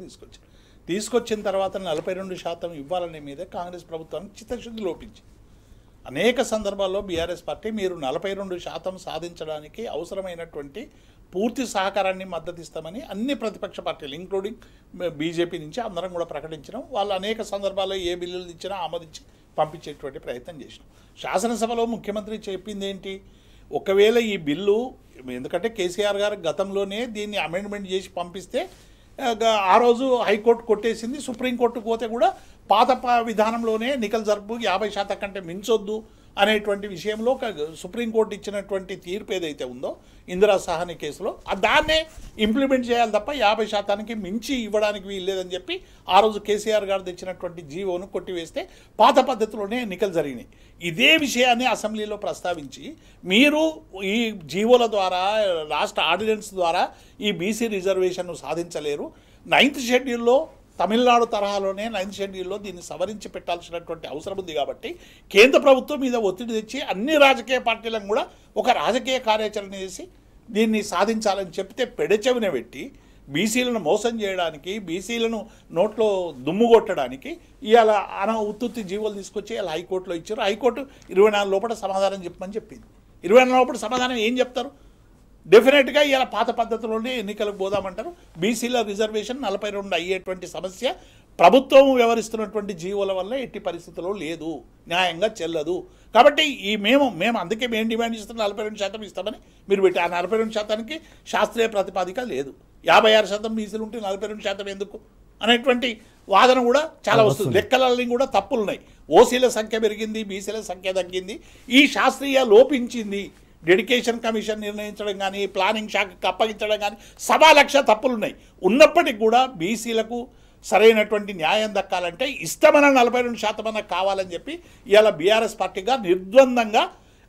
తీసుకొచ్చిన తర్వాత 42% ఇవ్వాలనే మీద కాంగ్రెస్ ప్రభుత్వానికి చిత్తశుద్ధి లోపించి అనేక సందర్భాల్లో బీఆర్ఎస్ పార్టీ మీరు 42% సాధించడానికి అవసరమైనటువంటి పూర్తి సహకారాన్ని మద్దతిస్తామని అన్ని ప్రతిపక్ష పార్టీలు ఇంక్లూడింగ్ బీజేపీ నుంచి అందరం కూడా ప్రకటించడం, వాళ్ళు అనేక సందర్భాల్లో ఏ బిల్లులు ఇచ్చినా ఆమోదించి పంపించేటువంటి ప్రయత్నం చేసినాం. శాసనసభలో ముఖ్యమంత్రి చెప్పింది ఏంటి, ఒకవేళ ఈ బిల్లు ఎందుకంటే కేసీఆర్ గారు గతంలోనే దీన్ని అమెండ్మెంట్ చేసి పంపిస్తే ఆ రోజు హైకోర్టు కొట్టేసింది, సుప్రీంకోర్టుకు పోతే కూడా పాత విధానంలోనే ఎన్నికల జరుపు 50% కంటే మించొద్దు అనేటువంటి విషయంలో సుప్రీంకోర్టు ఇచ్చినటువంటి తీర్పు ఏదైతే ఉందో ఇందిరా సహాని కేసులో దాన్నే ఇంప్లిమెంట్ చేయాలి తప్ప 50%కి మించి ఇవ్వడానికి వీల్లేదని చెప్పి ఆ రోజు కేసీఆర్ గారు తెచ్చినటువంటి జీవోను కొట్టివేస్తే పాత పద్ధతిలోనే ఎన్నికలు జరిగినాయి. ఇదే విషయాన్ని అసెంబ్లీలో ప్రస్తావించి మీరు ఈ జీవోల ద్వారా లాస్ట్ ఆర్డినెన్స్ ద్వారా ఈ బీసీ రిజర్వేషన్ను సాధించలేరు, 9th షెడ్యూల్లో తమిళనాడు తరహాలోనే 9th షెడ్యూల్లో దీన్ని సవరించి పెట్టాల్సినటువంటి అవసరం ఉంది. కాబట్టి కేంద్ర ప్రభుత్వం మీద ఒత్తిడి తెచ్చి అన్ని రాజకీయ పార్టీలను కూడా ఒక రాజకీయ కార్యాచరణ చేసి దీన్ని సాధించాలని చెప్తే పెడచెవిన పెట్టి బీసీలను మోసం చేయడానికి, బీసీలను నోట్లో దుమ్ము కొట్టడానికి ఇవాళ ఉత్తుత్తి జీవోలు తీసుకొచ్చి ఇలా హైకోర్టులో ఇచ్చారు. హైకోర్టు 24 లోపల సమాధానం చెప్పమని చెప్పింది. 24 లోపల సమాధానం ఏం చెప్తారు? డెఫినెట్గా ఇలా పాత పద్ధతిలోనే ఎన్నికలకు పోదామంటారు. బీసీల రిజర్వేషన్ 42 అయ్యేటువంటి సమస్య ప్రభుత్వం వ్యవహరిస్తున్నటువంటి జీవోల వల్ల ఎట్టి పరిస్థితుల్లో లేదు, న్యాయంగా చెల్లదు. కాబట్టి మేము అందుకే మేము డిమాండ్ ఇస్తున్న 42% ఇస్తామని మీరు పెట్టి ఆ 42%కి శాస్త్రీయ ప్రతిపాదిక లేదు. 56% బీసీలు ఉంటే 42% ఎందుకు అనేటువంటి వాదన కూడా చాలా వస్తుంది. లెక్కలన్నీ కూడా తప్పులున్నాయి. ఓసీల సంఖ్య పెరిగింది, బీసీల సంఖ్య తగ్గింది. ఈ శాస్త్రీయ లోపించింది. డెడికేషన్ కమిషన్ నిర్ణయించడం కానీ, ప్లానింగ్ శాఖకు అప్పగించడం కానీ 1,00,000 తప్పులున్నాయి. ఉన్నప్పటికీ కూడా బీసీలకు సరైనటువంటి న్యాయం దక్కాలంటే ఇష్టమైన 42% కావాలని చెప్పి ఇవాళ బీఆర్ఎస్ పార్టీగా నిర్ద్వందంగా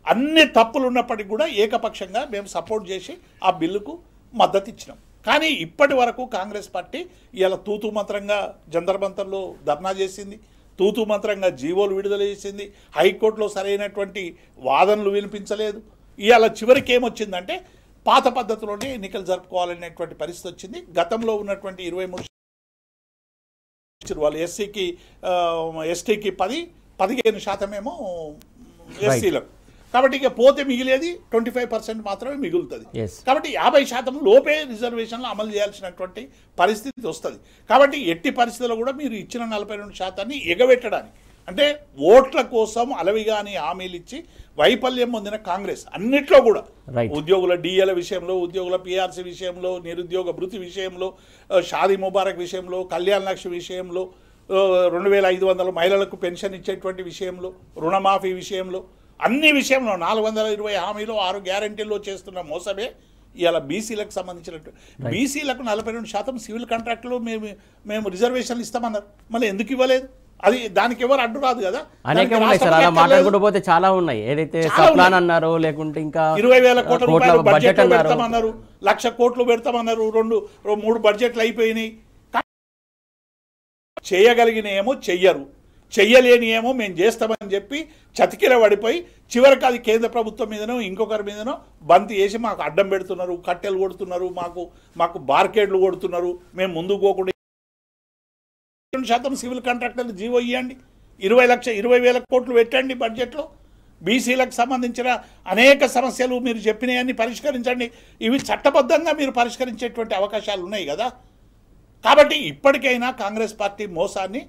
అన్ని తప్పులు ఉన్నప్పటికీ కూడా ఏకపక్షంగా మేము సపోర్ట్ చేసి ఆ బిల్లుకు మద్దతు ఇచ్చినాం. కానీ ఇప్పటి వరకు కాంగ్రెస్ పార్టీ ఇవాళ తూతూ మంత్రంగా జంతర్ మంతర్లో ధర్నా చేసింది, తూతూ మంత్రంగా జీవోలు విడుదల చేసింది, హైకోర్టులో సరైనటువంటి వాదనలు వినిపించలేదు. ఇవాళ చివరికి ఏమొచ్చిందంటే పాత పద్ధతిలోనే ఎన్నికలు జరుపుకోవాలనేటువంటి పరిస్థితి వచ్చింది. గతంలో ఉన్నటువంటి 23 వాళ్ళు ఎస్టీకి 10-15% ఏమో ఎస్సీలకు. కాబట్టి ఇక పోతే మిగిలేది 25% మాత్రమే మిగులుతుంది. కాబట్టి 50% లోపే రిజర్వేషన్లు అమలు చేయాల్సినటువంటి పరిస్థితి వస్తుంది. కాబట్టి ఎట్టి పరిస్థితుల్లో కూడా మీరు ఇచ్చిన 42% ఎగబెట్టడానికి అంటే ఓట్ల కోసం అలవిగాని హామీలు ఇచ్చి వైఫల్యం పొందిన కాంగ్రెస్ అన్నిట్లో కూడా ఉద్యోగుల డిఏల విషయంలో, ఉద్యోగుల పిఆర్సీ విషయంలో, నిరుద్యోగ భృతి విషయంలో, షాదీ ముబారక్ విషయంలో, కళ్యాణ లక్ష్మి విషయంలో, 2,500 మహిళలకు పెన్షన్ ఇచ్చేటువంటి విషయంలో, రుణమాఫీ విషయంలో, అన్ని విషయంలో 420 హామీలు 6 గ్యారంటీల్లో చేస్తున్న మోసమే ఇవాళ బీసీలకు సంబంధించినట్టు. బీసీలకు 42% సివిల్ కాంట్రాక్టులు మేము రిజర్వేషన్లు ఇస్తామన్నారు. మళ్ళీ ఎందుకు ఇవ్వలేదు? అది దానికి ఎవరు అడ్డు రాదు కదా. అనేక ఉన్నాయి సార్, అలా మాట్లాడుకుంటూ పోతే చాలా ఉన్నాయి. ఏదైతే సప్లాన్ అన్నారు, లేకుంటే ఇంకా 20,000 కోట్ల రూపాయలు బడ్జెట్ పెడతామన్నారు, 1,00,000 కోట్లు పెడతామన్నారు, 2-3 బడ్జెట్లు అయిపోయినాయి. చేయగలిగిన ఏమో చెయ్యరు, చెయ్యలేని ఏమో మేము చేస్తామని చెప్పి చతికిల పడిపోయి చివరికి అది కేంద్ర ప్రభుత్వం మీదనో ఇంకొకరి మీదనో బంతి వేసి మాకు అడ్డం పెడుతున్నారు, కట్టెలు కొడుతున్నారు, మాకు బార్కేడ్లు కొడుతున్నారు. మేము ముందుకు పోకుండా 2% సివిల్ కాంట్రాక్టర్లు జీవో ఇవ్వండి, 20,000 కోట్లు పెట్టండి బడ్జెట్లో. బీసీలకు సంబంధించిన అనేక సమస్యలు మీరు చెప్పినవన్నీ పరిష్కరించండి. ఇవి చట్టబద్ధంగా మీరు పరిష్కరించేటువంటి అవకాశాలు ఉన్నాయి కదా. కాబట్టి ఇప్పటికైనా కాంగ్రెస్ పార్టీ మోసాన్ని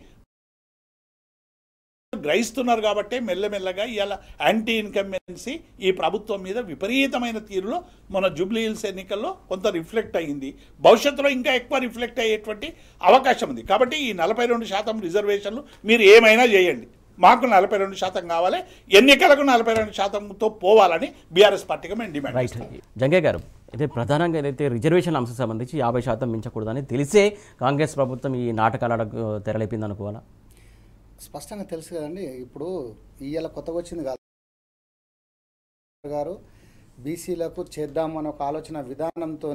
గ్రహిస్తున్నారు. కాబట్టి మెల్లమెల్లగా ఇవాళ యాంటీ ఇన్కంబెన్సీ ఈ ప్రభుత్వం మీద విపరీతమైన తీరులో మన జూబ్లీ హిల్స్ ఎన్నికల్లో కొంత రిఫ్లెక్ట్ అయ్యింది. భవిష్యత్తులో ఇంకా ఎక్కువ రిఫ్లెక్ట్ అయ్యేటువంటి అవకాశం ఉంది. కాబట్టి ఈ 42% రిజర్వేషన్లు మీరు ఏమైనా చేయండి, మాకు 42% కావాలి, ఎన్నికలకు 42%తో పోవాలని బీఆర్ఎస్ పార్టీగా మేము డిమాండ్ చేస్తాం. జంగయ్య గారు, అయితే ప్రధానంగా ఏదైతే రిజర్వేషన్ అంశం సంబంధించి 50% మించకూడదని తెలిసే కాంగ్రెస్ ప్రభుత్వం ఈ నాటకాలకు తెరలేపింది అనుకోవాలా? స్పష్టంగా తెలుసు కదండి. ఇప్పుడు ఇవాళ కొత్తగా వచ్చింది కాదు గారు, బీసీలకు చేద్దామని ఒక ఆలోచన విధానంతో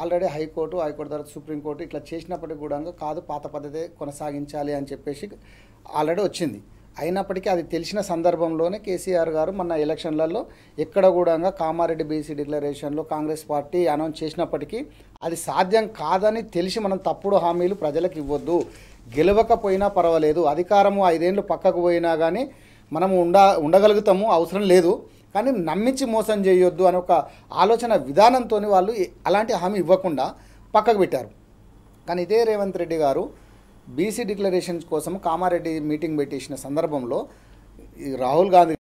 ఆల్రెడీ హైకోర్టు తర్వాత సుప్రీంకోర్టు ఇట్లా చేసినప్పటికీ కూడా కాదు, పాత పద్ధతే కొనసాగించాలి అని చెప్పేసి ఆల్రెడీ వచ్చింది. అయినప్పటికీ అది తెలిసిన సందర్భంలోనే కేసీఆర్ గారు మొన్న ఎలక్షన్లలో ఎక్కడ కూడా కామారెడ్డి బీసీ డిక్లరేషన్లో కాంగ్రెస్ పార్టీ అనౌన్స్ చేసినప్పటికీ అది సాధ్యం కాదని తెలిసి మనం తప్పుడు హామీలు ప్రజలకు ఇవ్వద్దు, గెలవకపోయినా పర్వాలేదు, అధికారము 5 ఏళ్ళు పక్కకు పోయినా కానీ మనము ఉండగలుగుతాము, అవసరం లేదు, కానీ నమ్మించి మోసం చేయొద్దు అని ఒక ఆలోచన విధానంతో వాళ్ళు అలాంటి హామీ ఇవ్వకుండా పక్కకు పెట్టారు. కానీ ఇదే రేవంత్ రెడ్డి గారు బీసీ డిక్లరేషన్స్ కోసం కామారెడ్డి మీటింగ్ పెట్టేసిన సందర్భంలో రాహుల్ గాంధీ,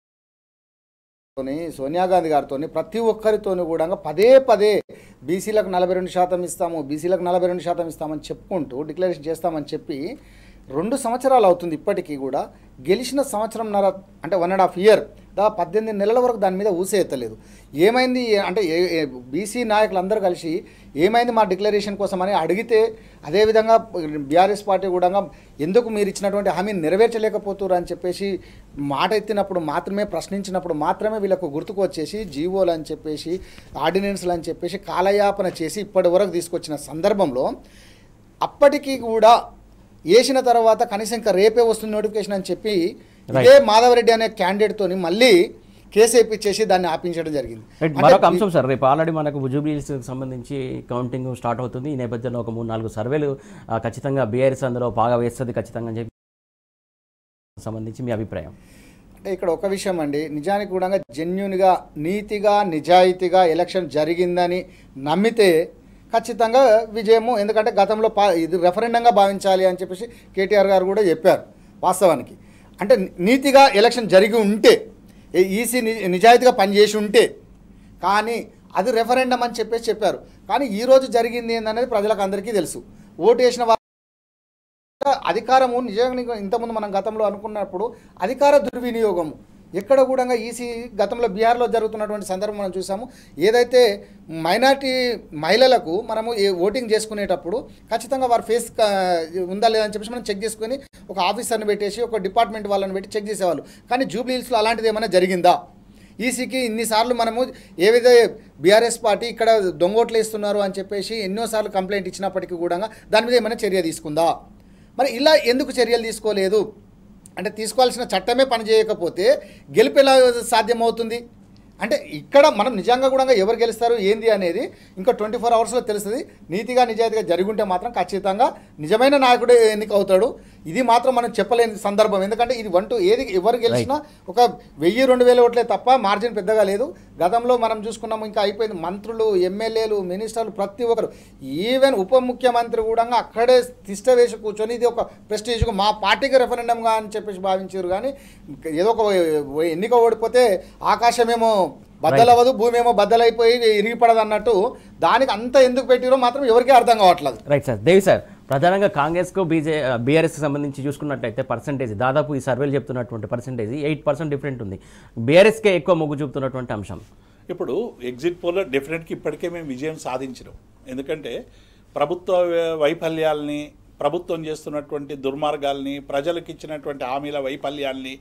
సోనియా గాంధీ గారితో ప్రతి ఒక్కరితో కూడా పదే బీసీలకు 42% ఇస్తాము, బీసీలకు 42% ఇస్తామని చెప్పుకుంటూ డిక్లరేషన్ చేస్తామని చెప్పి 2 సంవత్సరాలు అవుతుంది. ఇప్పటికీ కూడా గెలిచిన సంవత్సరంన్నర అంటే 1.5 ఇయర్ 18 నెలల వరకు దాని మీద ఊసే ఎత్తలేదు. ఏమైంది అంటే బీసీ నాయకులందరూ కలిసి ఏమైంది మా డిక్లరేషన్ కోసం అని అడిగితే, అదేవిధంగా బీఆర్ఎస్ పార్టీ కూడా ఎందుకు మీరు ఇచ్చినటువంటి హామీని నెరవేర్చలేకపోతున్నారు అని చెప్పేసి మాట ఎత్తినప్పుడు మాత్రమే, ప్రశ్నించినప్పుడు మాత్రమే వీళ్ళకు గుర్తుకు వచ్చేసి జీవోలు అని చెప్పేసి, ఆర్డినెన్స్లు అని చెప్పేసి కాలయాపన చేసి ఇప్పటి వరకు తీసుకొచ్చిన సందర్భంలో అప్పటికీ కూడా వేసిన తర్వాత కనీసం ఇంకా రేపే వస్తుంది నోటిఫికేషన్ అని చెప్పి ఇదే మాధవరెడ్డి అనే క్యాండిడేట్తో మళ్ళీ కేసు వేయించేసి దాన్ని ఆపించడం జరిగింది. మరొక అంశం సార్, రేపు ఆల్రెడీ మనకు జూబ్లీ హిల్స్కి సంబంధించి కౌంటింగ్ స్టార్ట్ అవుతుంది. ఈ నేపథ్యంలో ఒక 3-4 సర్వేలు ఖచ్చితంగా బీఆర్ఎస్ అందులో బాగా వేస్తుంది ఖచ్చితంగా అని చెప్పి సంబంధించి మీ అభిప్రాయం? అంటే ఇక్కడ ఒక విషయం అండి, నిజానికి కూడా జెన్యూన్గా నీతిగా నిజాయితీగా ఎలక్షన్ జరిగిందని నమ్మితే ఖచ్చితంగా విజయము. ఎందుకంటే గతంలో ఇది రెఫరెండంగా భావించాలి అని చెప్పేసి కేటీఆర్ గారు కూడా చెప్పారు. వాస్తవానికి అంటే నీతిగా ఎలక్షన్ జరిగి ఉంటే, ఈసీ నిజాయితీగా పనిచేసి ఉంటే, కానీ అది రెఫరెండం అని చెప్పారు. కానీ ఈరోజు జరిగింది ఏందనేది ప్రజలకు అందరికీ తెలుసు. ఓటు వేసిన అధికారము నిజంగా ఇంతకుముందు మనం గతంలో అనుకున్నప్పుడు అధికార దుర్వినియోగము ఎక్కడ కూడా ఈసీ గతంలో బీహార్లో జరుగుతున్నటువంటి సందర్భం మనం చూసాము. ఏదైతే మైనార్టీ మహిళలకు మనము ఓటింగ్ చేసుకునేటప్పుడు ఖచ్చితంగా వారి ఫేస్ ఉందా లేదని చెప్పేసి మనం చెక్ చేసుకొని ఒక ఆఫీసర్ని పెట్టేసి ఒక డిపార్ట్మెంట్ వాళ్ళని పెట్టి చెక్ చేసేవాళ్ళు. కానీ జూబ్లీ హిల్స్లో అలాంటిది ఏమైనా జరిగిందా? ఈసీకి ఇన్నిసార్లు మనము ఏదైతే బీఆర్ఎస్ పార్టీ ఇక్కడ దొంగోట్లు వేస్తున్నారు అని చెప్పేసి ఎన్నోసార్లు కంప్లైంట్ ఇచ్చినప్పటికీ కూడా దాని మీద ఏమైనా చర్య తీసుకుందా? మరి ఇలా ఎందుకు చర్యలు తీసుకోలేదు అంటే తీసుకోవాల్సిన చట్టమే పనిచేయకపోతే గెలుపు ఎలా సాధ్యమవుతుంది? అంటే ఇక్కడ మనం నిజంగా కూడా ఎవరు గెలుస్తారు ఏంది అనేది ఇంకా 24 అవర్స్లో తెలుస్తుంది. నీతిగా నిజాయితీగా జరుగుంటే మాత్రం ఖచ్చితంగా నిజమైన నాయకుడే ఎన్నిక అవుతాడు. ఇది మాత్రం మనం చెప్పలేని సందర్భం. ఎందుకంటే ఇది ఏది ఎవరు గెలిచినా ఒక 1000-2000 ఓట్లే తప్ప మార్జిన్ పెద్దగా లేదు. గతంలో మనం చూసుకున్నాము, ఇంకా అయిపోయింది. మంత్రులు, ఎమ్మెల్యేలు, మినిస్టర్లు ప్రతి ఒక్కరు, ఈవెన్ ఉప ముఖ్యమంత్రి కూడా అక్కడే తిష్ట వేసి కూర్చొని ఇది ఒక ప్రెస్టీజ్గా మా పార్టీకి రెఫరెండంగా అని చెప్పేసి భావించారు. కానీ ఏదో ఒక ఎన్నిక ఓడిపోతే ఆకాశమేమో బద్దలవ్వదు, భూమి ఏమో బద్దలైపోయి ఇరిగిపడదు అన్నట్టు దానికి అంత ఎందుకు పెట్టిరో మాత్రం ఎవరికీ అర్థం కావట్లేదు. Right sir. దేవి సార్, ప్రధానంగా కాంగ్రెస్కు బీఆర్ఎస్కి సంబంధించి చూసుకున్నట్టయితే పర్సంటేజ్ దాదాపు ఈ సర్వేలు చెప్తున్నటువంటి పర్సంటేజ్ 8% డిఫరెంట్ ఉంది. బీఆర్ఎస్కే ఎక్కువ మొగ్గు చూపుతున్నటువంటి అంశం. ఇప్పుడు ఎగ్జిట్ పోల్లో డెఫినెట్గా ఇప్పటికే మేము విజయం సాధించినాం. ఎందుకంటే ప్రభుత్వ వైఫల్యాల్ని, ప్రభుత్వం చేస్తున్నటువంటి దుర్మార్గాల్ని, ప్రజలకు ఇచ్చినటువంటి హామీల వైఫల్యాల్ని,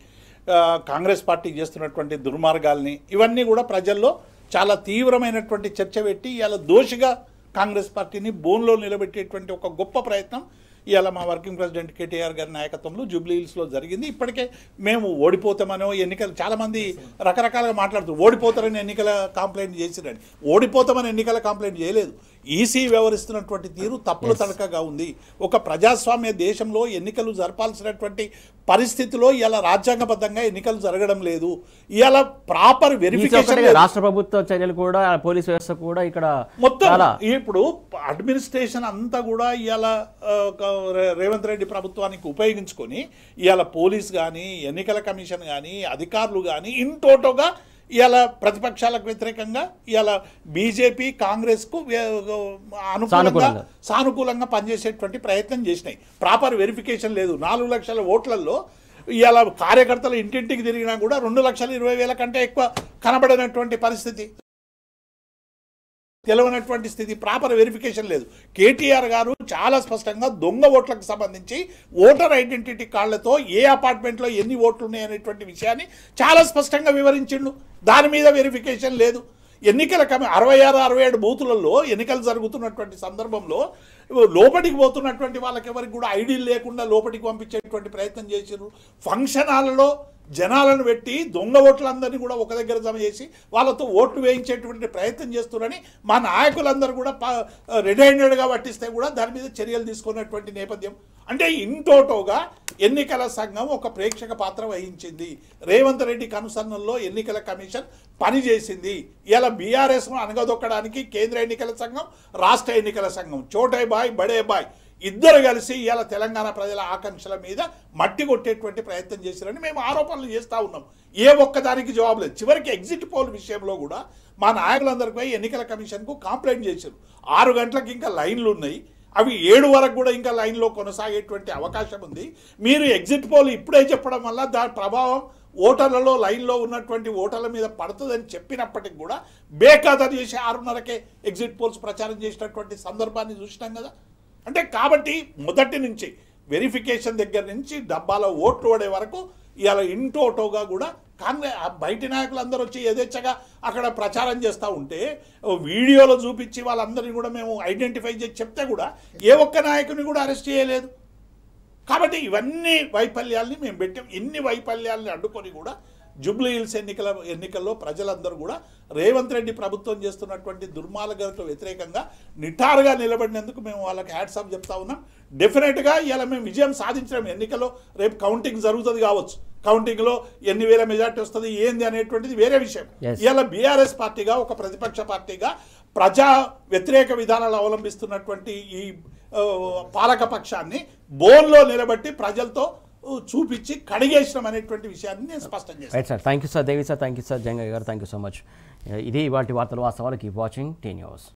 కాంగ్రెస్ పార్టీ చేస్తున్నటువంటి దుర్మార్గాల్ని, ఇవన్నీ కూడా ప్రజల్లో చాలా తీవ్రమైనటువంటి చర్చ పెట్టి ఇలా దోషిగా కాంగ్రెస్ పార్టీని బోన్లో నిలబెట్టేటువంటి ఒక గొప్ప ప్రయత్నం ఇవాళ మా వర్కింగ్ ప్రెసిడెంట్ కేటీఆర్ గారి నాయకత్వంలో జూబ్లీ హిల్స్లో జరిగింది. ఇప్పటికే మేము ఓడిపోతామనో ఎన్నికలు చాలామంది రకరకాలుగా మాట్లాడుతారు. ఓడిపోతారని ఎన్నికల కంప్లైంట్ చేసిరండి. ఓడిపోతామని ఎన్నికల కంప్లైంట్ చేయలేదు. ఈసీ వ్యవహరిస్తున్నటువంటి తీరు తప్పులు తడకగా ఉంది. ఒక ప్రజాస్వామ్య దేశంలో ఎన్నికలు జరపాల్సినటువంటి పరిస్థితిలో ఇలా రాజ్యాంగబద్ధంగా ఎన్నికలు జరగడం లేదు. ఇలా ప్రాపర్ వెరిఫికేషన్ రాష్ట్ర ప్రభుత్వ చర్యలు కూడా, పోలీస్ వ్యవస్థ కూడా ఇక్కడ మొత్తం ఇప్పుడు అడ్మినిస్ట్రేషన్ అంతా కూడా ఇలా రేవంత్ రెడ్డి ప్రభుత్వానికి ఉపయోగించుకొని ఇవాళ పోలీస్ కానీ, ఎన్నికల కమిషన్ కానీ, అధికారులు కానీ ఇంటోటోగా ఇవాళ ప్రతిపక్షాలకు వ్యతిరేకంగా ఇవాళ బీజేపీ కాంగ్రెస్కు సానుకూలంగా పనిచేసేటువంటి ప్రయత్నం చేసినాయి. ప్రాపర్ వెరిఫికేషన్ లేదు. 4 లక్షల ఓట్లలో ఇవాళ కార్యకర్తలు ఇంటింటికి తిరిగినా కూడా 2,20,000 కంటే ఎక్కువ కనబడినటువంటి పరిస్థితి, తెలవనటువంటి స్థితి. ప్రాపర్ వెరిఫికేషన్ లేదు. కేటీఆర్ గారు చాలా స్పష్టంగా దొంగ ఓట్లకు సంబంధించి ఓటర్ ఐడెంటిటీ కార్డులతో ఏ అపార్ట్మెంట్లో ఎన్ని ఓట్లు ఉన్నాయనేటువంటి విషయాన్ని చాలా స్పష్టంగా వివరించిండు. దాని మీద వెరిఫికేషన్ లేదు. ఎన్నికల 66-67 బూతులలో ఎన్నికలు జరుగుతున్నటువంటి సందర్భంలో లోపలికి పోతున్నటువంటి వాళ్ళకి ఎవరికి కూడా ఐడీలు లేకుండా లోపలికి పంపించేటువంటి ప్రయత్నం చేశారు. ఫంక్షన్ హాల్లో జనాలను పెట్టి దొంగ ఓట్లందరినీ కూడా ఒక దగ్గర జమ చేసి వాళ్ళతో ఓట్లు వేయించేటువంటి ప్రయత్నం చేస్తున్నారని మా నాయకులందరూ కూడా రెడ్ హ్యాండెడ్గా పట్టిస్తే కూడా దాని మీద చర్యలు తీసుకున్నటువంటి నేపథ్యం. అంటే ఇంటోటోగా ఎన్నికల సంఘం ఒక ప్రేక్షక పాత్ర వహించింది. రేవంత్ రెడ్డి కనుసన్నల్లో ఎన్నికల కమిషన్ పనిచేసింది. ఇలా బీఆర్ఎస్ను అనగదొక్కడానికి కేంద్ర ఎన్నికల సంఘం, రాష్ట్ర ఎన్నికల సంఘం, చోటే బాయ్ బడే బాయ్ ఇద్దరు కలిసి ఇవాళ తెలంగాణ ప్రజల ఆకాంక్షల మీద మట్టి కొట్టేటువంటి ప్రయత్నం చేశారని మేము ఆరోపణలు చేస్తూ ఉన్నాం. ఏ ఒక్కదానికి జవాబు లేదు. చివరికి ఎగ్జిట్ పోల్ విషయంలో కూడా మా నాయకులందరికీ ఎన్నికల కమిషన్కు కంప్లైంట్ చేశారు. 6 గంటలకు ఇంకా లైన్లు ఉన్నాయి. అవి 7 వరకు కూడా ఇంకా లైన్లో కొనసాగేటువంటి అవకాశం ఉంది. మీరు ఎగ్జిట్ పోల్ ఇప్పుడే చెప్పడం వల్ల దాని ప్రభావం ఓటర్లలో, లైన్లో ఉన్నటువంటి ఓటర్ల మీద పడుతుందని చెప్పినప్పటికి కూడా బేఖాతరు చేసి 6:30కే ఎగ్జిట్ పోల్స్ ప్రచారం చేసినటువంటి సందర్భాన్ని చూసినాం కదా. అంటే కాబట్టి మొదటి నుంచి వెరిఫికేషన్ దగ్గర నుంచి డబ్బాలో ఓట్లు పడే వరకు ఇవాళ ఇంటోటోగా కూడా కాంగ్రెస్ బయటి నాయకులు అందరూ వచ్చి యథేచ్ఛగా అక్కడ ప్రచారం చేస్తూ ఉంటే వీడియోలో చూపించి వాళ్ళందరినీ కూడా మేము ఐడెంటిఫై చేసి చెప్తే కూడా ఏ ఒక్క నాయకుని కూడా అరెస్ట్ చేయలేదు. కాబట్టి ఇవన్నీ వైఫల్యాల్ని మేము పెట్టాం. ఇన్ని వైఫల్యాల్ని అడ్డుకొని కూడా జూబ్లీ హిల్స్ ఎన్నికల్లో ప్రజలందరూ కూడా రేవంత్ రెడ్డి ప్రభుత్వం చేస్తున్నటువంటి దుర్మార్గాలకు వ్యతిరేకంగా నిటారుగా నిలబడినందుకు మేము వాళ్ళకి హ్యాట్స్ ఆఫ్ చెప్తా ఉన్నాం. డెఫినెట్గా ఇలా మేము విజయం సాధించడం. ఎన్నికల్లో రేపు కౌంటింగ్ జరుగుతుంది కావచ్చు. కౌంటింగ్లో ఎన్ని వేల మెజార్టీ వస్తుంది ఏంది అనేటువంటిది వేరే విషయం. ఇలా బీఆర్ఎస్ పార్టీగా, ఒక ప్రతిపక్ష పార్టీగా ప్రజా వ్యతిరేక విధానాలు అవలంబిస్తున్నటువంటి ఈ పాలక పక్షాన్ని బోన్లో నిలబెట్టి ప్రజలతో చూపించి కడిగేసినాం అనేటువంటి విషయాన్ని నేను స్పష్టం చేస్తాను. Right sir, thank you sir Devi sir, thank you sir Jangaiah గారు, థ్యాంక్ యూ సో మచ్. ఇది ఇవాటి వార్తలు వాస్తవాలు. Keep watching tea news.